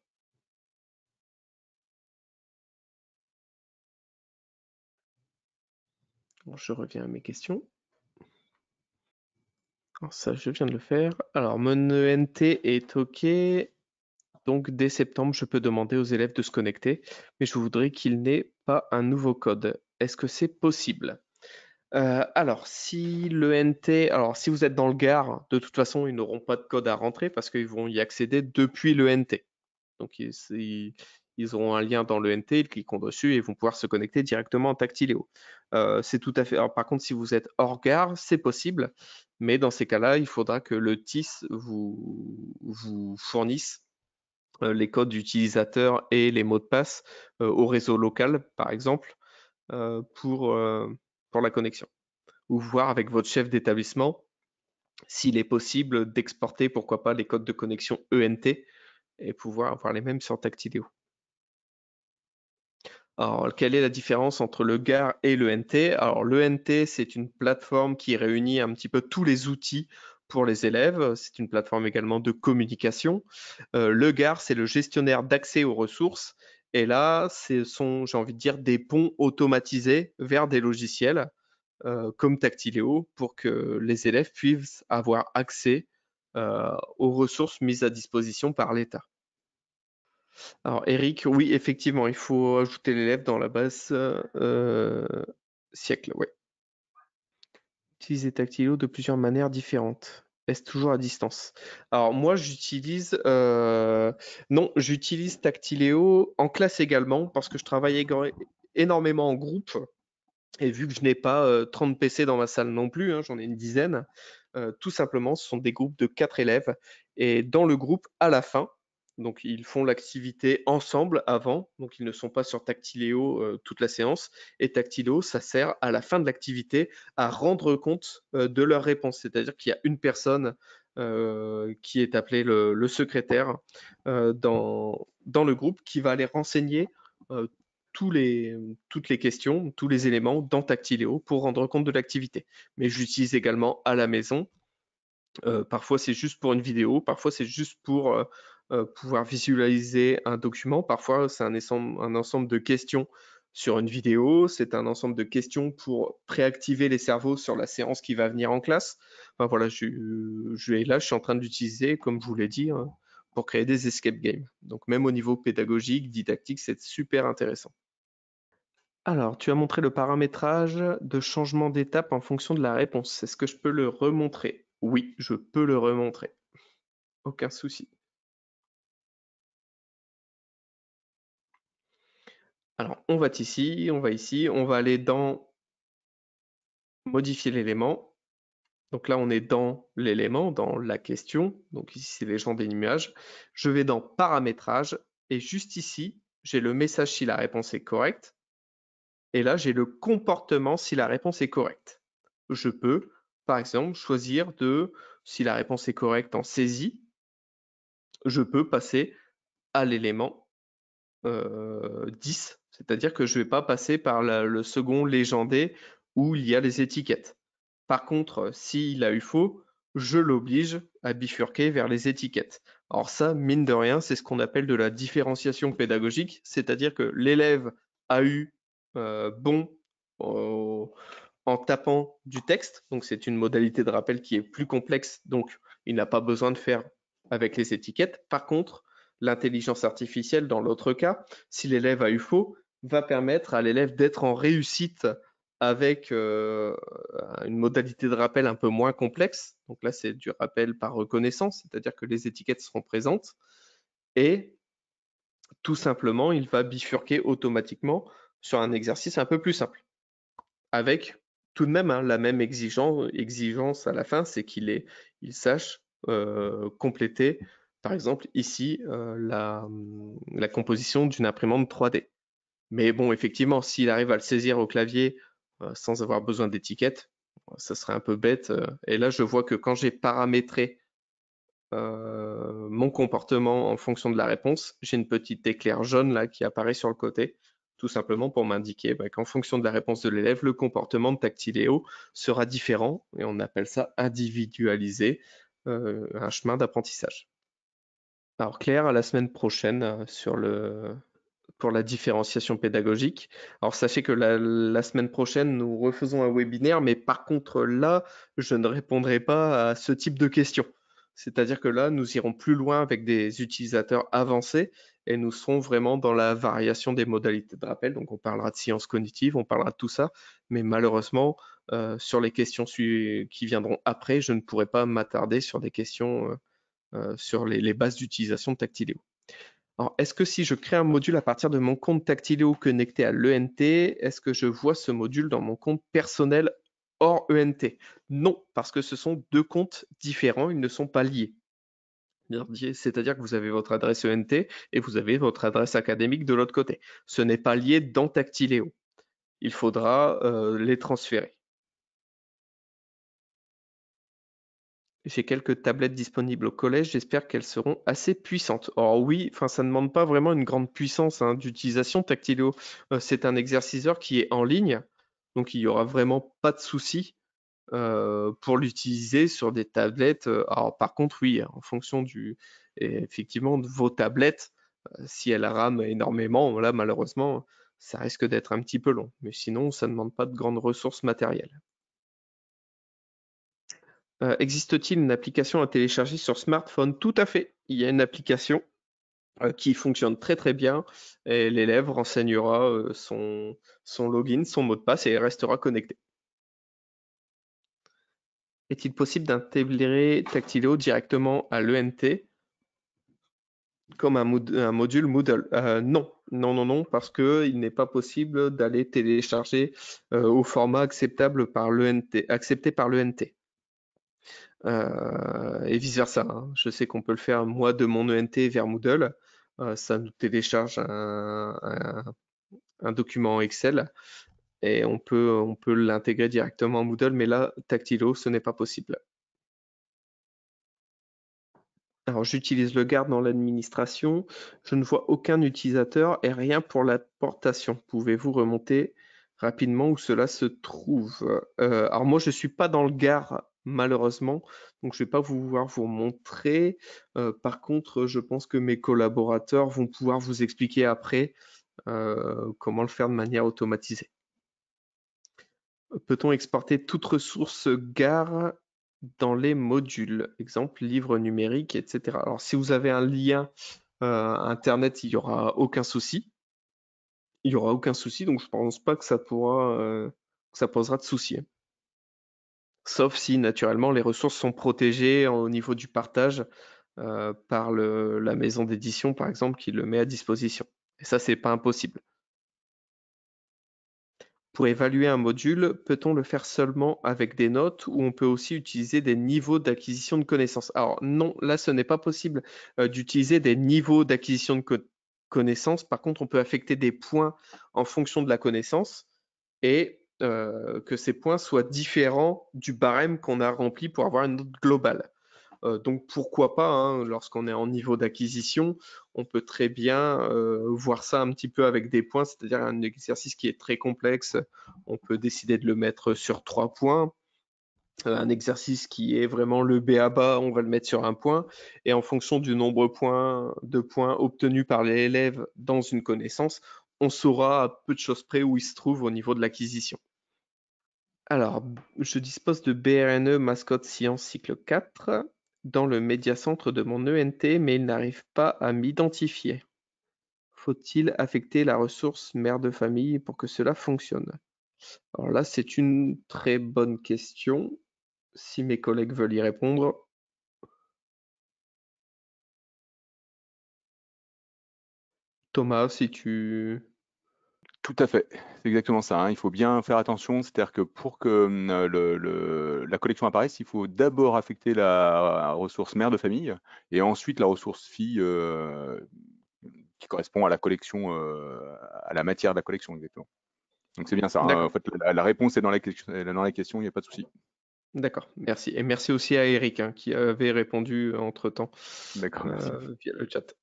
Bon, je reviens à mes questions. Alors ça, je viens de le faire. Alors, mon ENT est OK. Donc, dès septembre, je peux demander aux élèves de se connecter, mais je voudrais qu'il n'ait pas un nouveau code. Est-ce que c'est possible? Alors, si vous êtes dans le Gard, de toute façon, ils n'auront pas de code à rentrer parce qu'ils vont y accéder depuis l'ENT. Donc, ils auront un lien dans l'ENT, ils cliqueront dessus et ils vont pouvoir se connecter directement en Tactiléo. C'est tout à fait. Alors, par contre, si vous êtes hors Gard, c'est possible, mais dans ces cas-là, il faudra que le TIS vous fournisse les codes d'utilisateurs et les mots de passe au réseau local, par exemple, pour la connexion. Ou voir avec votre chef d'établissement s'il est possible d'exporter, pourquoi pas, les codes de connexion ENT et pouvoir avoir les mêmes sur Tactiléo. Alors, quelle est la différence entre le GAR et le NT? Alors, le NT, c'est une plateforme qui réunit un petit peu tous les outils pour les élèves. C'est une plateforme également de communication. Le GAR, c'est le gestionnaire d'accès aux ressources. Et là, ce sont, j'ai envie de dire, des ponts automatisés vers des logiciels comme Tactiléo pour que les élèves puissent avoir accès aux ressources mises à disposition par l'État. Alors Eric, oui, effectivement, il faut ajouter l'élève dans la base siècle, ouais. Utiliser Tactiléo de plusieurs manières différentes. Est-ce toujours à distance? Alors moi, j'utilise non, j'utilise Tactiléo en classe également parce que je travaille énormément en groupe. Et vu que je n'ai pas 30 PC dans ma salle non plus, hein, j'en ai une dizaine, tout simplement, ce sont des groupes de 4 élèves. Et dans le groupe, à la fin, donc ils font l'activité ensemble avant, donc ils ne sont pas sur Tactiléo toute la séance. Et Tactiléo, ça sert à la fin de l'activité à rendre compte de leurs réponses. C'est-à-dire qu'il y a une personne qui est appelée le secrétaire dans le groupe qui va aller renseigner toutes les questions, tous les éléments dans Tactiléo pour rendre compte de l'activité. Mais j'utilise également à la maison. Parfois, c'est juste pour une vidéo, parfois, c'est juste pour pouvoir visualiser un document. Parfois, c'est un ensemble de questions sur une vidéo. C'est un ensemble de questions pour préactiver les cerveaux sur la séance qui va venir en classe. Enfin, voilà, je suis en train d'utiliser, comme je vous l'ai dit, hein, pour créer des escape games. Donc, même au niveau pédagogique, didactique, c'est super intéressant. Alors, tu as montré le paramétrage de changement d'étape en fonction de la réponse. Est-ce que je peux le remontrer? Oui, je peux le remontrer. Aucun souci. Alors, on va ici, on va aller dans modifier l'élément. Donc là, on est dans l'élément, dans la question. Donc ici, c'est les gens des nuages. Je vais dans paramétrage et juste ici, j'ai le message si la réponse est correcte. Et là, j'ai le comportement si la réponse est correcte. Je peux, par exemple, choisir si la réponse est correcte en saisie, je peux passer à l'élément 10, c'est-à-dire que je ne vais pas passer par le second légendé où il y a les étiquettes. Par contre, s'il a eu faux, je l'oblige à bifurquer vers les étiquettes. Alors ça, mine de rien, c'est ce qu'on appelle de la différenciation pédagogique, c'est-à-dire que l'élève a eu bon en tapant du texte, donc c'est une modalité de rappel qui est plus complexe, donc il n'a pas besoin de faire avec les étiquettes. Par contre, l'intelligence artificielle, dans l'autre cas, si l'élève a eu faux, va permettre à l'élève d'être en réussite avec une modalité de rappel un peu moins complexe. Donc là, c'est du rappel par reconnaissance, c'est-à-dire que les étiquettes seront présentes et tout simplement, il va bifurquer automatiquement sur un exercice un peu plus simple. Avec tout de même la même exigence à la fin, c'est qu'il sache compléter, par exemple ici, la composition d'une imprimante 3D. Mais bon, effectivement, s'il arrive à le saisir au clavier sans avoir besoin d'étiquette, ça serait un peu bête. Et là, je vois que quand j'ai paramétré mon comportement en fonction de la réponse, j'ai une petite éclair jaune là qui apparaît sur le côté, tout simplement pour m'indiquer qu'en fonction de la réponse de l'élève, le comportement de Tactiléo sera différent et on appelle ça individualiser un chemin d'apprentissage. Alors Claire, à la semaine prochaine pour la différenciation pédagogique. Alors sachez que la semaine prochaine, nous refaisons un webinaire, mais par contre là, je ne répondrai pas à ce type de questions. C'est-à-dire que là, nous irons plus loin avec des utilisateurs avancés et nous serons vraiment dans la variation des modalités de rappel. Donc on parlera de sciences cognitives, on parlera de tout ça, mais malheureusement, sur les questions qui viendront après, je ne pourrai pas m'attarder sur des questions sur les bases d'utilisation de Tactiléo. Alors, est-ce que si je crée un module à partir de mon compte Tactiléo connecté à l'ENT, est-ce que je vois ce module dans mon compte personnel hors ENT? Non, parce que ce sont deux comptes différents, ils ne sont pas liés. C'est-à-dire que vous avez votre adresse ENT et vous avez votre adresse académique de l'autre côté. Ce n'est pas lié dans Tactiléo. Il faudra les transférer. J'ai quelques tablettes disponibles au collège, j'espère qu'elles seront assez puissantes. Or oui, ça ne demande pas vraiment une grande puissance d'utilisation Tactileo. C'est un exerciceur qui est en ligne, donc il n'y aura vraiment pas de souci pour l'utiliser sur des tablettes. Alors par contre, oui, en fonction effectivement de vos tablettes, si elles rament énormément, là malheureusement, ça risque d'être un petit peu long. Mais sinon, ça ne demande pas de grandes ressources matérielles. Existe-t-il une application à télécharger sur smartphone? Tout à fait. Il y a une application qui fonctionne très très bien et l'élève renseignera son login, son mot de passe et restera connecté. Est-il possible d'intégrer Tactileo directement à l'ENT comme un module Moodle? Non, non, non, non, parce qu'il n'est pas possible d'aller télécharger au format acceptable par accepté par l'ENT. Et vice-versa, hein. Je sais qu'on peut le faire, moi, de mon ENT vers Moodle. Ça nous télécharge un document Excel et on peut l'intégrer directement en Moodle, mais là, Tactilo, ce n'est pas possible. Alors, j'utilise le Garde dans l'administration. Je ne vois aucun utilisateur et rien pour la portation. Pouvez-vous remonter rapidement où cela se trouve? Alors moi, je ne suis pas dans le Gard, malheureusement, donc je ne vais pas pouvoir vous montrer. Par contre, je pense que mes collaborateurs vont pouvoir vous expliquer après comment le faire de manière automatisée. Peut-on exporter toute ressource Gard dans les modules, exemple livre numérique, etc. Alors si vous avez un lien internet, il n'y aura aucun souci. Il n'y aura aucun souci, donc je ne pense pas que ça posera de souci. Sauf si naturellement les ressources sont protégées au niveau du partage par la maison d'édition, par exemple, qui le met à disposition. Et ça, c'est pas impossible. Pour évaluer un module, peut-on le faire seulement avec des notes ou on peut aussi utiliser des niveaux d'acquisition de connaissances? Alors non, là ce n'est pas possible d'utiliser des niveaux d'acquisition de connaissances. Par contre, on peut affecter des points en fonction de la connaissance et que ces points soient différents du barème qu'on a rempli pour avoir une note globale. Donc pourquoi pas, hein, lorsqu'on est en niveau d'acquisition, on peut très bien voir ça un petit peu avec des points, c'est-à-dire un exercice qui est très complexe, on peut décider de le mettre sur 3 points. Un exercice qui est vraiment le B à bas, on va le mettre sur 1 point. Et en fonction du nombre de points obtenus par l'élève dans une connaissance, on saura à peu de choses près où il se trouve au niveau de l'acquisition. Alors, je dispose de BRNE Mascotte Science cycle 4 dans le médiacentre de mon ENT, mais il n'arrive pas à m'identifier. Faut-il affecter la ressource mère de famille pour que cela fonctionne? Alors là, c'est une très bonne question. Si mes collègues veulent y répondre. Thomas, si tu... Tout à fait, c'est exactement ça, hein. Il faut bien faire attention, c'est-à-dire que pour que la collection apparaisse, il faut d'abord affecter la ressource mère de famille et ensuite la ressource fille qui correspond à la collection, à la matière de la collection, exactement. Donc c'est bien ça, hein. En D'accord, fait, la réponse est dans la question, il n'y a pas de souci. d'accord, merci. Et merci aussi à Eric hein, qui avait répondu entre-temps D'accord, merci. via le chat.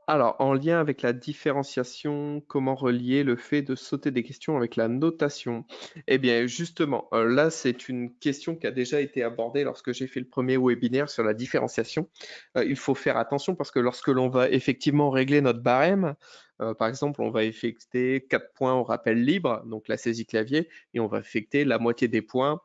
Alors, en lien avec la différenciation, comment relier le fait de sauter des questions avec la notation? Eh bien, justement, là, c'est une question qui a déjà été abordée lorsque j'ai fait le premier webinaire sur la différenciation. Il faut faire attention parce que lorsque l'on va effectivement régler notre barème, par exemple, on va affecter 4 points au rappel libre, donc la saisie clavier, et on va affecter la moitié des points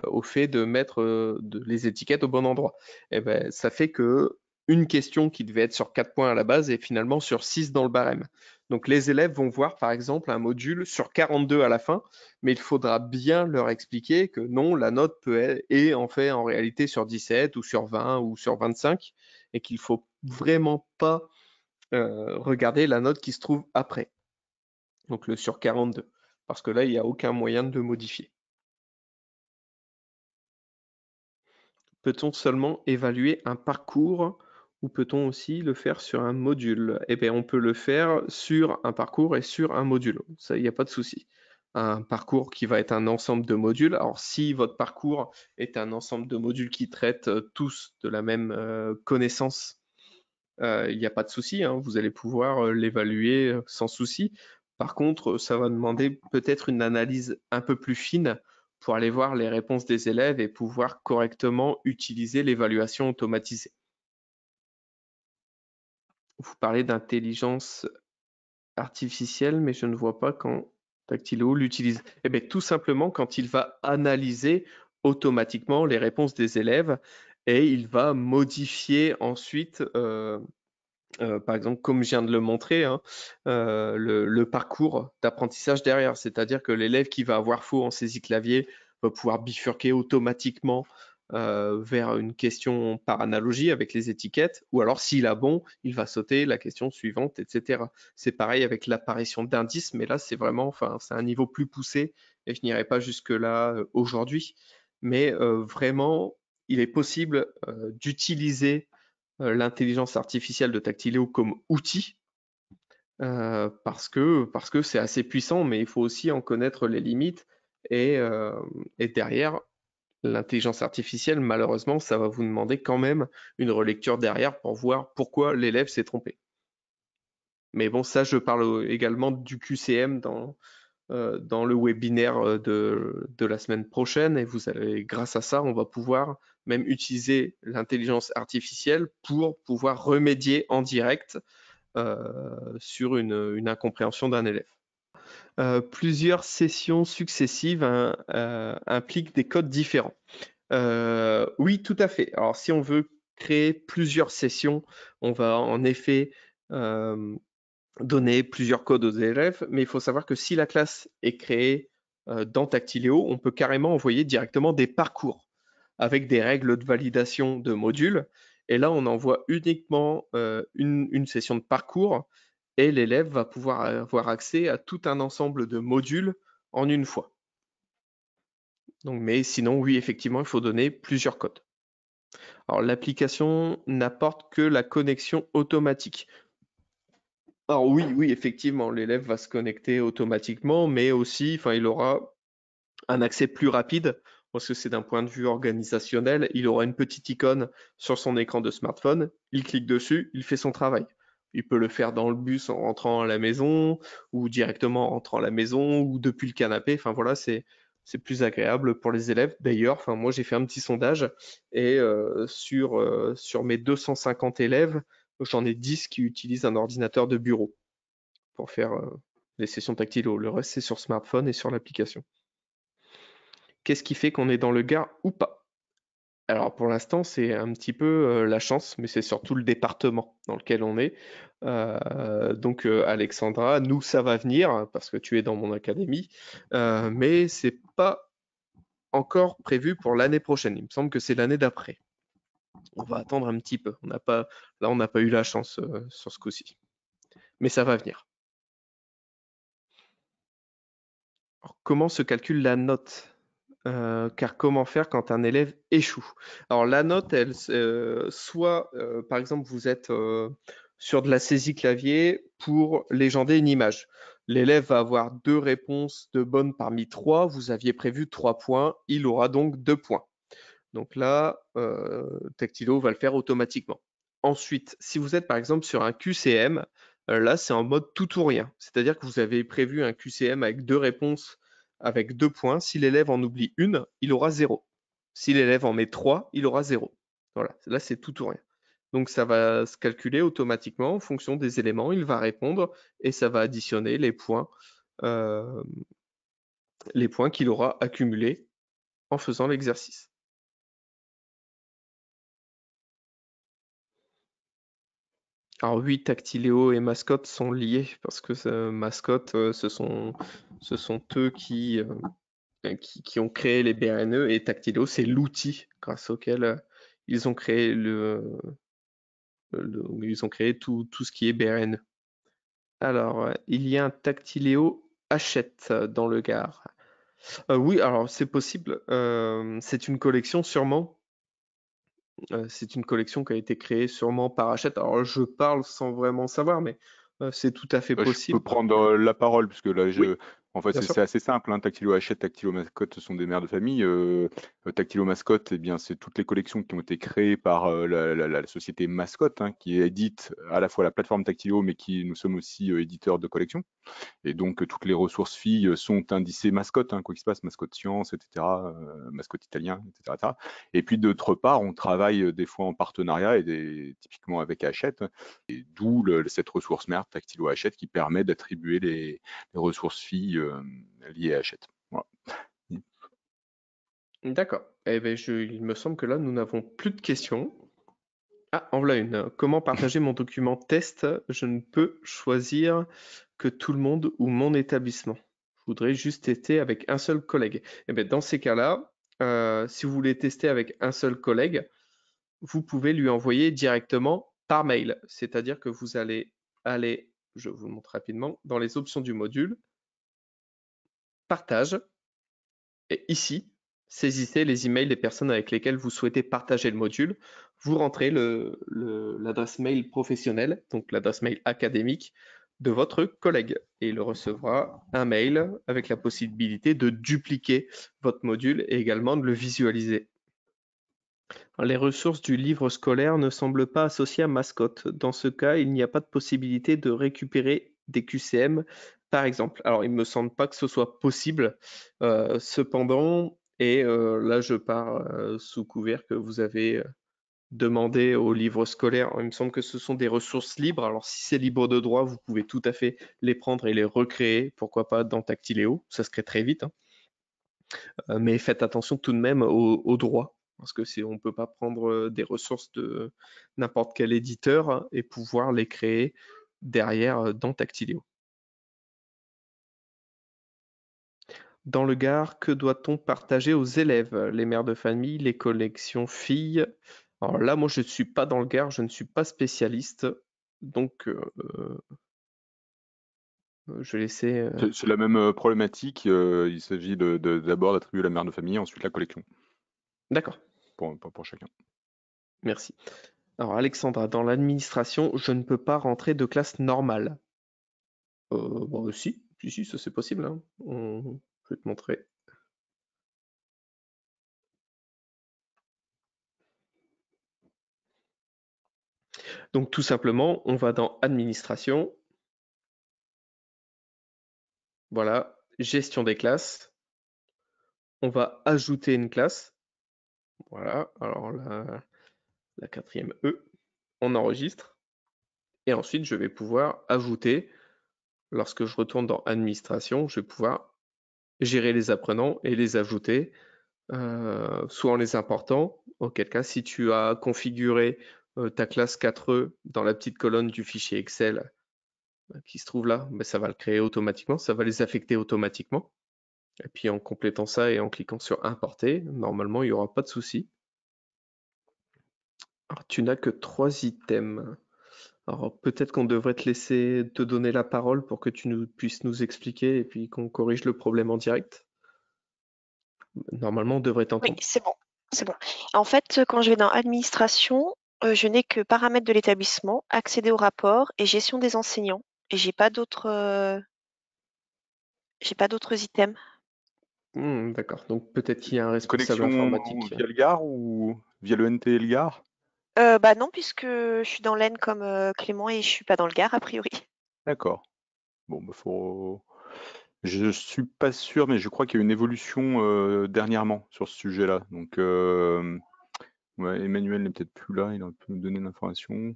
au fait de mettre les étiquettes au bon endroit. Eh ben, ça fait que une question qui devait être sur 4 points à la base est finalement sur 6 dans le barème. Donc les élèves vont voir par exemple un module sur 42 à la fin, mais il faudra bien leur expliquer que non, la note est en fait en réalité sur 17 ou sur 20 ou sur 25 et qu'il ne faut vraiment pas regarder la note qui se trouve après, donc le sur 42, parce que là, il n'y a aucun moyen de le modifier. Peut-on seulement évaluer un parcours ou peut-on aussi le faire sur un module? Eh bien, on peut le faire sur un parcours et sur un module. Ça, il n'y a pas de souci. un parcours qui va être un ensemble de modules. Alors, si votre parcours est un ensemble de modules qui traitent tous de la même connaissance, il n'y a pas de souci, hein, vous allez pouvoir l'évaluer sans souci. Par contre, ça va demander peut-être une analyse un peu plus fine pour aller voir les réponses des élèves et pouvoir correctement utiliser l'évaluation automatisée. Vous parlez d'intelligence artificielle, mais je ne vois pas quand Dactylo l'utilise. Eh bien, tout simplement quand il va analyser automatiquement les réponses des élèves et il va modifier ensuite, par exemple, comme je viens de le montrer, hein, le parcours d'apprentissage derrière. C'est-à-dire que l'élève qui va avoir faux en saisie clavier va pouvoir bifurquer automatiquement vers une question par analogie avec les étiquettes, ou alors s'il a bon, il va sauter la question suivante, etc. C'est pareil avec l'apparition d'indices, mais là c'est vraiment, enfin, c'est un niveau plus poussé et je n'irai pas jusque-là aujourd'hui. Mais vraiment, il est possible d'utiliser l'intelligence artificielle de Tactileo comme outil parce que c'est assez puissant, mais il faut aussi en connaître les limites et derrière, l'intelligence artificielle, malheureusement, ça va vous demander quand même une relecture derrière pour voir pourquoi l'élève s'est trompé. Mais bon, ça, je parle également du QCM dans le webinaire de la semaine prochaine. Et vous allez, grâce à ça, on va pouvoir même utiliser l'intelligence artificielle pour pouvoir remédier en direct sur une incompréhension d'un élève. Plusieurs sessions successives impliquent des codes différents. Oui, tout à fait. Alors, si on veut créer plusieurs sessions, on va en effet donner plusieurs codes aux élèves, mais il faut savoir que si la classe est créée dans Tactileo, on peut carrément envoyer directement des parcours avec des règles de validation de modules. Et là, on envoie uniquement une session de parcours et l'élève va pouvoir avoir accès à tout un ensemble de modules en une fois. Donc, mais sinon, oui, effectivement, il faut donner plusieurs codes. Alors, l'application n'apporte que la connexion automatique. Alors oui, effectivement, l'élève va se connecter automatiquement, mais aussi, enfin, il aura un accès plus rapide, parce que c'est d'un point de vue organisationnel, il aura une petite icône sur son écran de smartphone, il clique dessus, il fait son travail. Il peut le faire dans le bus en rentrant à la maison, ou directement en rentrant à la maison, ou depuis le canapé. Enfin voilà, c'est plus agréable pour les élèves. D'ailleurs, enfin moi j'ai fait un petit sondage et sur mes 250 élèves, j'en ai 10 qui utilisent un ordinateur de bureau pour faire les sessions tactilo. Le reste c'est sur smartphone et sur l'application. Qu'est-ce qui fait qu'on est dans le Gard ou pas? Alors pour l'instant, c'est un petit peu la chance, mais c'est surtout le département dans lequel on est. Donc Alexandra, nous ça va venir hein, parce que tu es dans mon académie, mais c'est pas encore prévu pour l'année prochaine. Il me semble que c'est l'année d'après. On va attendre un petit peu. Là, on n'a pas eu la chance sur ce coup-ci, mais ça va venir. Alors, comment se calcule la note? Car comment faire quand un élève échoue? Alors la note, elle, soit par exemple vous êtes sur de la saisie clavier pour légender une image. L'élève va avoir 2 réponses de bonnes parmi 3. Vous aviez prévu 3 points, il aura donc 2 points. Donc là, Tactilo va le faire automatiquement. Ensuite, si vous êtes par exemple sur un QCM, là c'est en mode tout ou rien. C'est-à-dire que vous avez prévu un QCM avec 2 réponses avec 2 points. Si l'élève en oublie une, il aura 0. Si l'élève en met 3, il aura 0. Voilà, là c'est tout ou rien. Donc ça va se calculer automatiquement en fonction des éléments, il va répondre et ça va additionner euh, les points qu'il aura accumulés en faisant l'exercice. Alors oui, Tactiléo et Mascotte sont liés parce que Mascotte, ce sont eux qui ont créé les BRNE et Tactiléo, c'est l'outil grâce auquel ils ont créé ils ont créé tout ce qui est BRNE. Alors, il y a un Tactiléo Hachette dans le Gard. Oui, alors c'est possible. C'est une collection sûrement. C'est une collection qui a été créée sûrement par Hachette. Alors je parle sans vraiment savoir, mais c'est tout à fait Je peux possible. prendre la parole, puisque là, Oui. En fait, Bien c'est sûr. assez simple, hein. Tactilo Hachette, Tactilo Mascotte, ce sont des mères de famille. Tactilo Mascotte, eh bien, c'est toutes les collections qui ont été créées par la société Mascotte, hein, qui édite à la fois la plateforme Tactilo, mais qui nous sommes aussi éditeurs de collections. Et donc, toutes les ressources filles sont indicées mascotte, hein, quoi qu'il se passe, mascotte science, etc., mascotte italien, etc., etc. Et puis, d'autre part, on travaille des fois en partenariat, typiquement avec Hachette, et d'où cette ressource mère Tactilo Hachette qui permet d'attribuer les ressources filles liées à Hachette. Voilà. D'accord. Eh ben, il me semble que là, nous n'avons plus de questions. Ah, en voilà une. Comment partager mon document test? Je ne peux choisir que tout le monde ou mon établissement. Je voudrais juste tester avec un seul collègue. Eh bien, dans ces cas-là, si vous voulez tester avec un seul collègue, vous pouvez lui envoyer directement par mail. C'est-à-dire que vous allez aller, je vous le montre rapidement, dans les options du module, partage, et ici, saisissez les emails des personnes avec lesquelles vous souhaitez partager le module. Vous rentrez l'adresse mail professionnelle, donc l'adresse mail académique de votre collègue et il recevra un mail avec la possibilité de dupliquer votre module et également de le visualiser. Les ressources du livre scolaire ne semblent pas associées à Mascotte. Dans ce cas, il n'y a pas de possibilité de récupérer des QCM, par exemple. Alors, il ne me semble pas que ce soit possible. Cependant, et là, je pars sous couvert que vous avez demandé au livre scolaire. Il me semble que ce sont des ressources libres. Alors, si c'est libre de droit, vous pouvez tout à fait les prendre et les recréer. Pourquoi pas dans Tactiléo? Ça se crée très vite, hein. Mais faites attention tout de même aux droits. Parce que on ne peut pas prendre des ressources de n'importe quel éditeur et pouvoir les créer derrière dans Tactiléo. Dans le Gard, que doit-on partager aux élèves? Les mères de famille, les collections filles? Alors là, moi, je ne suis pas dans le Gard, je ne suis pas spécialiste. Donc, je vais laisser... C'est la même problématique. Il s'agit d'abord d'attribuer la mère de famille, ensuite la collection, D'accord, pour chacun. merci. Alors, Alexandra, dans l'administration, je ne peux pas rentrer de classe normale. Bon, si, ça c'est possible, hein. Je vais te montrer. Donc tout simplement, on va dans Administration, voilà, Gestion des classes. On va ajouter une classe. Voilà, alors la quatrième E, on enregistre. Et ensuite, je vais pouvoir ajouter, lorsque je retourne dans Administration, je vais pouvoir gérer les apprenants et les ajouter, soit en les important, auquel cas, si tu as configuré ta classe 4E dans la petite colonne du fichier Excel qui se trouve là, ben, ça va le créer automatiquement, ça va les affecter automatiquement. Et puis en complétant ça et en cliquant sur importer, normalement il n'y aura pas de souci. Alors tu n'as que 3 items. Alors peut-être qu'on devrait te laisser te donner la parole pour que tu puisses nous expliquer et puis qu'on corrige le problème en direct. Normalement on devrait Oui, t'entendre. c'est bon, c'est bon. En fait, quand je vais dans administration, je n'ai que paramètres de l'établissement, accéder au rapport et gestion des enseignants et j'ai pas d'autres items. D'accord, donc peut-être qu'il y a un responsable Connexion informatique. via le Gard ou via le NT et le Gard? Bah non, puisque je suis dans l'Aisne comme, Clément et je suis pas dans le Gard a priori. D'accord. Bon, bah, je suis pas sûr, mais je crois qu'il y a eu une évolution dernièrement sur ce sujet-là. Donc, ouais, Emmanuel n'est peut-être plus là, il aurait pu nous donner l'information.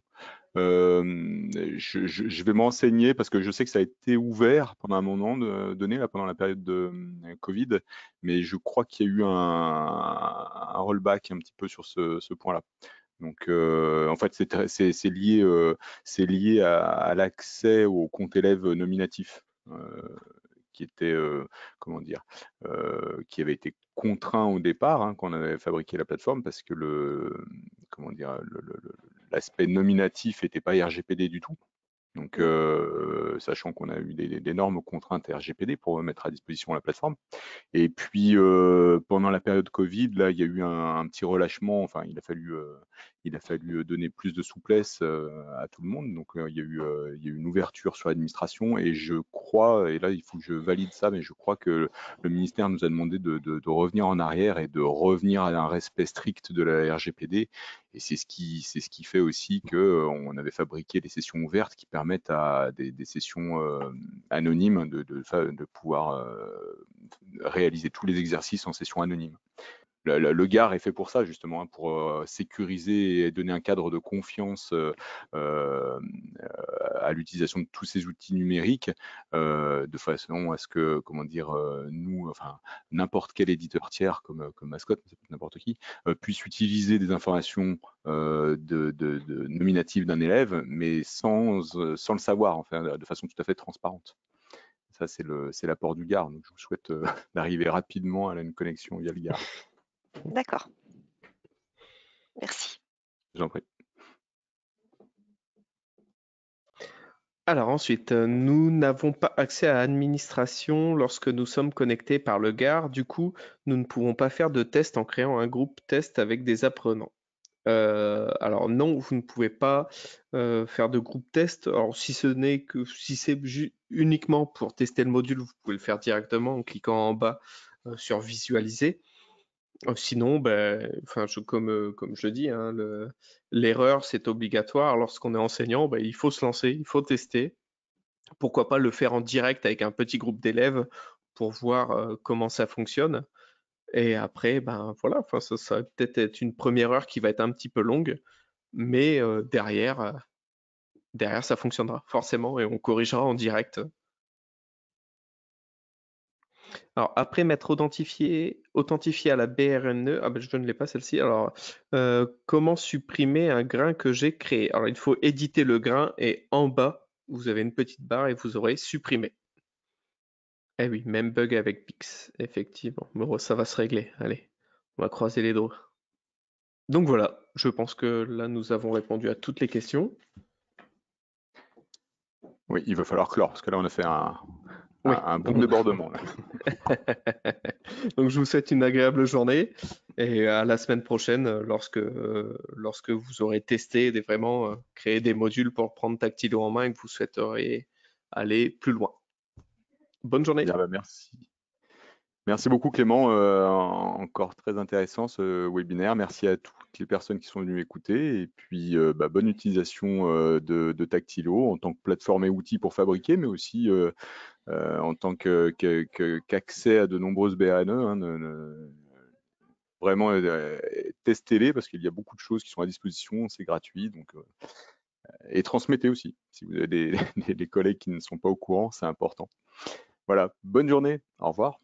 Je vais me renseigner parce que je sais que ça a été ouvert pendant un moment donné, là, pendant la période de Covid, mais je crois qu'il y a eu un rollback un petit peu sur ce point-là. Donc, en fait, c'est lié à l'accès au compte élève nominatif, qui était, comment dire, qui avait été contraint au départ, hein, quand on avait fabriqué la plateforme, parce que comment dire, l'aspect nominatif n'était pas RGPD du tout. Donc, sachant qu'on a eu d'énormes contraintes RGPD pour mettre à disposition la plateforme. Et puis, pendant la période Covid, là, il y a eu un petit relâchement. Enfin, il a fallu donner plus de souplesse à tout le monde. Donc, il y a eu une ouverture sur l'administration. Et je crois, et là, il faut que je valide ça, mais je crois que le ministère nous a demandé de revenir en arrière et de revenir à un respect strict de la RGPD. Et c'est ce qui fait aussi qu'on avait fabriqué des sessions ouvertes qui permettent à des sessions anonymes de pouvoir réaliser tous les exercices en session anonyme. Le GAR est fait pour ça, justement, pour sécuriser et donner un cadre de confiance à l'utilisation de tous ces outils numériques, de façon à ce que, comment dire, n'importe quel éditeur tiers comme Mascotte, ça peut être n'importe qui, puisse utiliser des informations nominatives d'un élève, mais sans le savoir, enfin, de façon tout à fait transparente. Ça, c'est l'apport du GAR. Donc, je vous souhaite d'arriver rapidement à une connexion via le GAR. D'accord. Merci. J'en prie. Alors ensuite, nous n'avons pas accès à l'administration lorsque nous sommes connectés par le GAR. Du coup, nous ne pouvons pas faire de test en créant un groupe test avec des apprenants. Alors non, vous ne pouvez pas faire de groupe test. Alors si c'est uniquement pour tester le module, vous pouvez le faire directement en cliquant en bas sur visualiser. Sinon, comme je dis, hein, l'erreur c'est obligatoire. Lorsqu'on est enseignant, il faut se lancer, il faut tester. Pourquoi pas le faire en direct avec un petit groupe d'élèves pour voir comment ça fonctionne. Et après, voilà, ça va peut-être être une première heure qui va être un petit peu longue, mais derrière, ça fonctionnera forcément et on corrigera en direct. Alors après m'être authentifié à la BRNE, je ne l'ai pas celle-ci. Alors comment supprimer un grain que j'ai créé? Alors il faut éditer le grain et en bas, vous avez une petite barre et vous aurez supprimé. Eh oui, même bug avec Pix, effectivement. Bon, ça va se régler. Allez, on va croiser les doigts. Donc voilà, je pense que là, nous avons répondu à toutes les questions. Oui, il va falloir clore, parce que là, on a fait Oui. un bon débordement. Là. Donc je vous souhaite une agréable journée et à la semaine prochaine lorsque vous aurez testé et vraiment créé des modules pour prendre Tactilo en main et que vous souhaiteriez aller plus loin. Bonne journée. Bien, merci. Merci beaucoup Clément, encore très intéressant ce webinaire. Merci à toutes les personnes qui sont venues écouter et puis bonne utilisation de Tactilo en tant que plateforme et outil pour fabriquer, mais aussi en tant qu'accès à de nombreuses BRNE. Vraiment testez-les parce qu'il y a beaucoup de choses qui sont à disposition, c'est gratuit. Donc, et transmettez aussi. Si vous avez des collègues qui ne sont pas au courant, c'est important. Voilà, bonne journée, au revoir.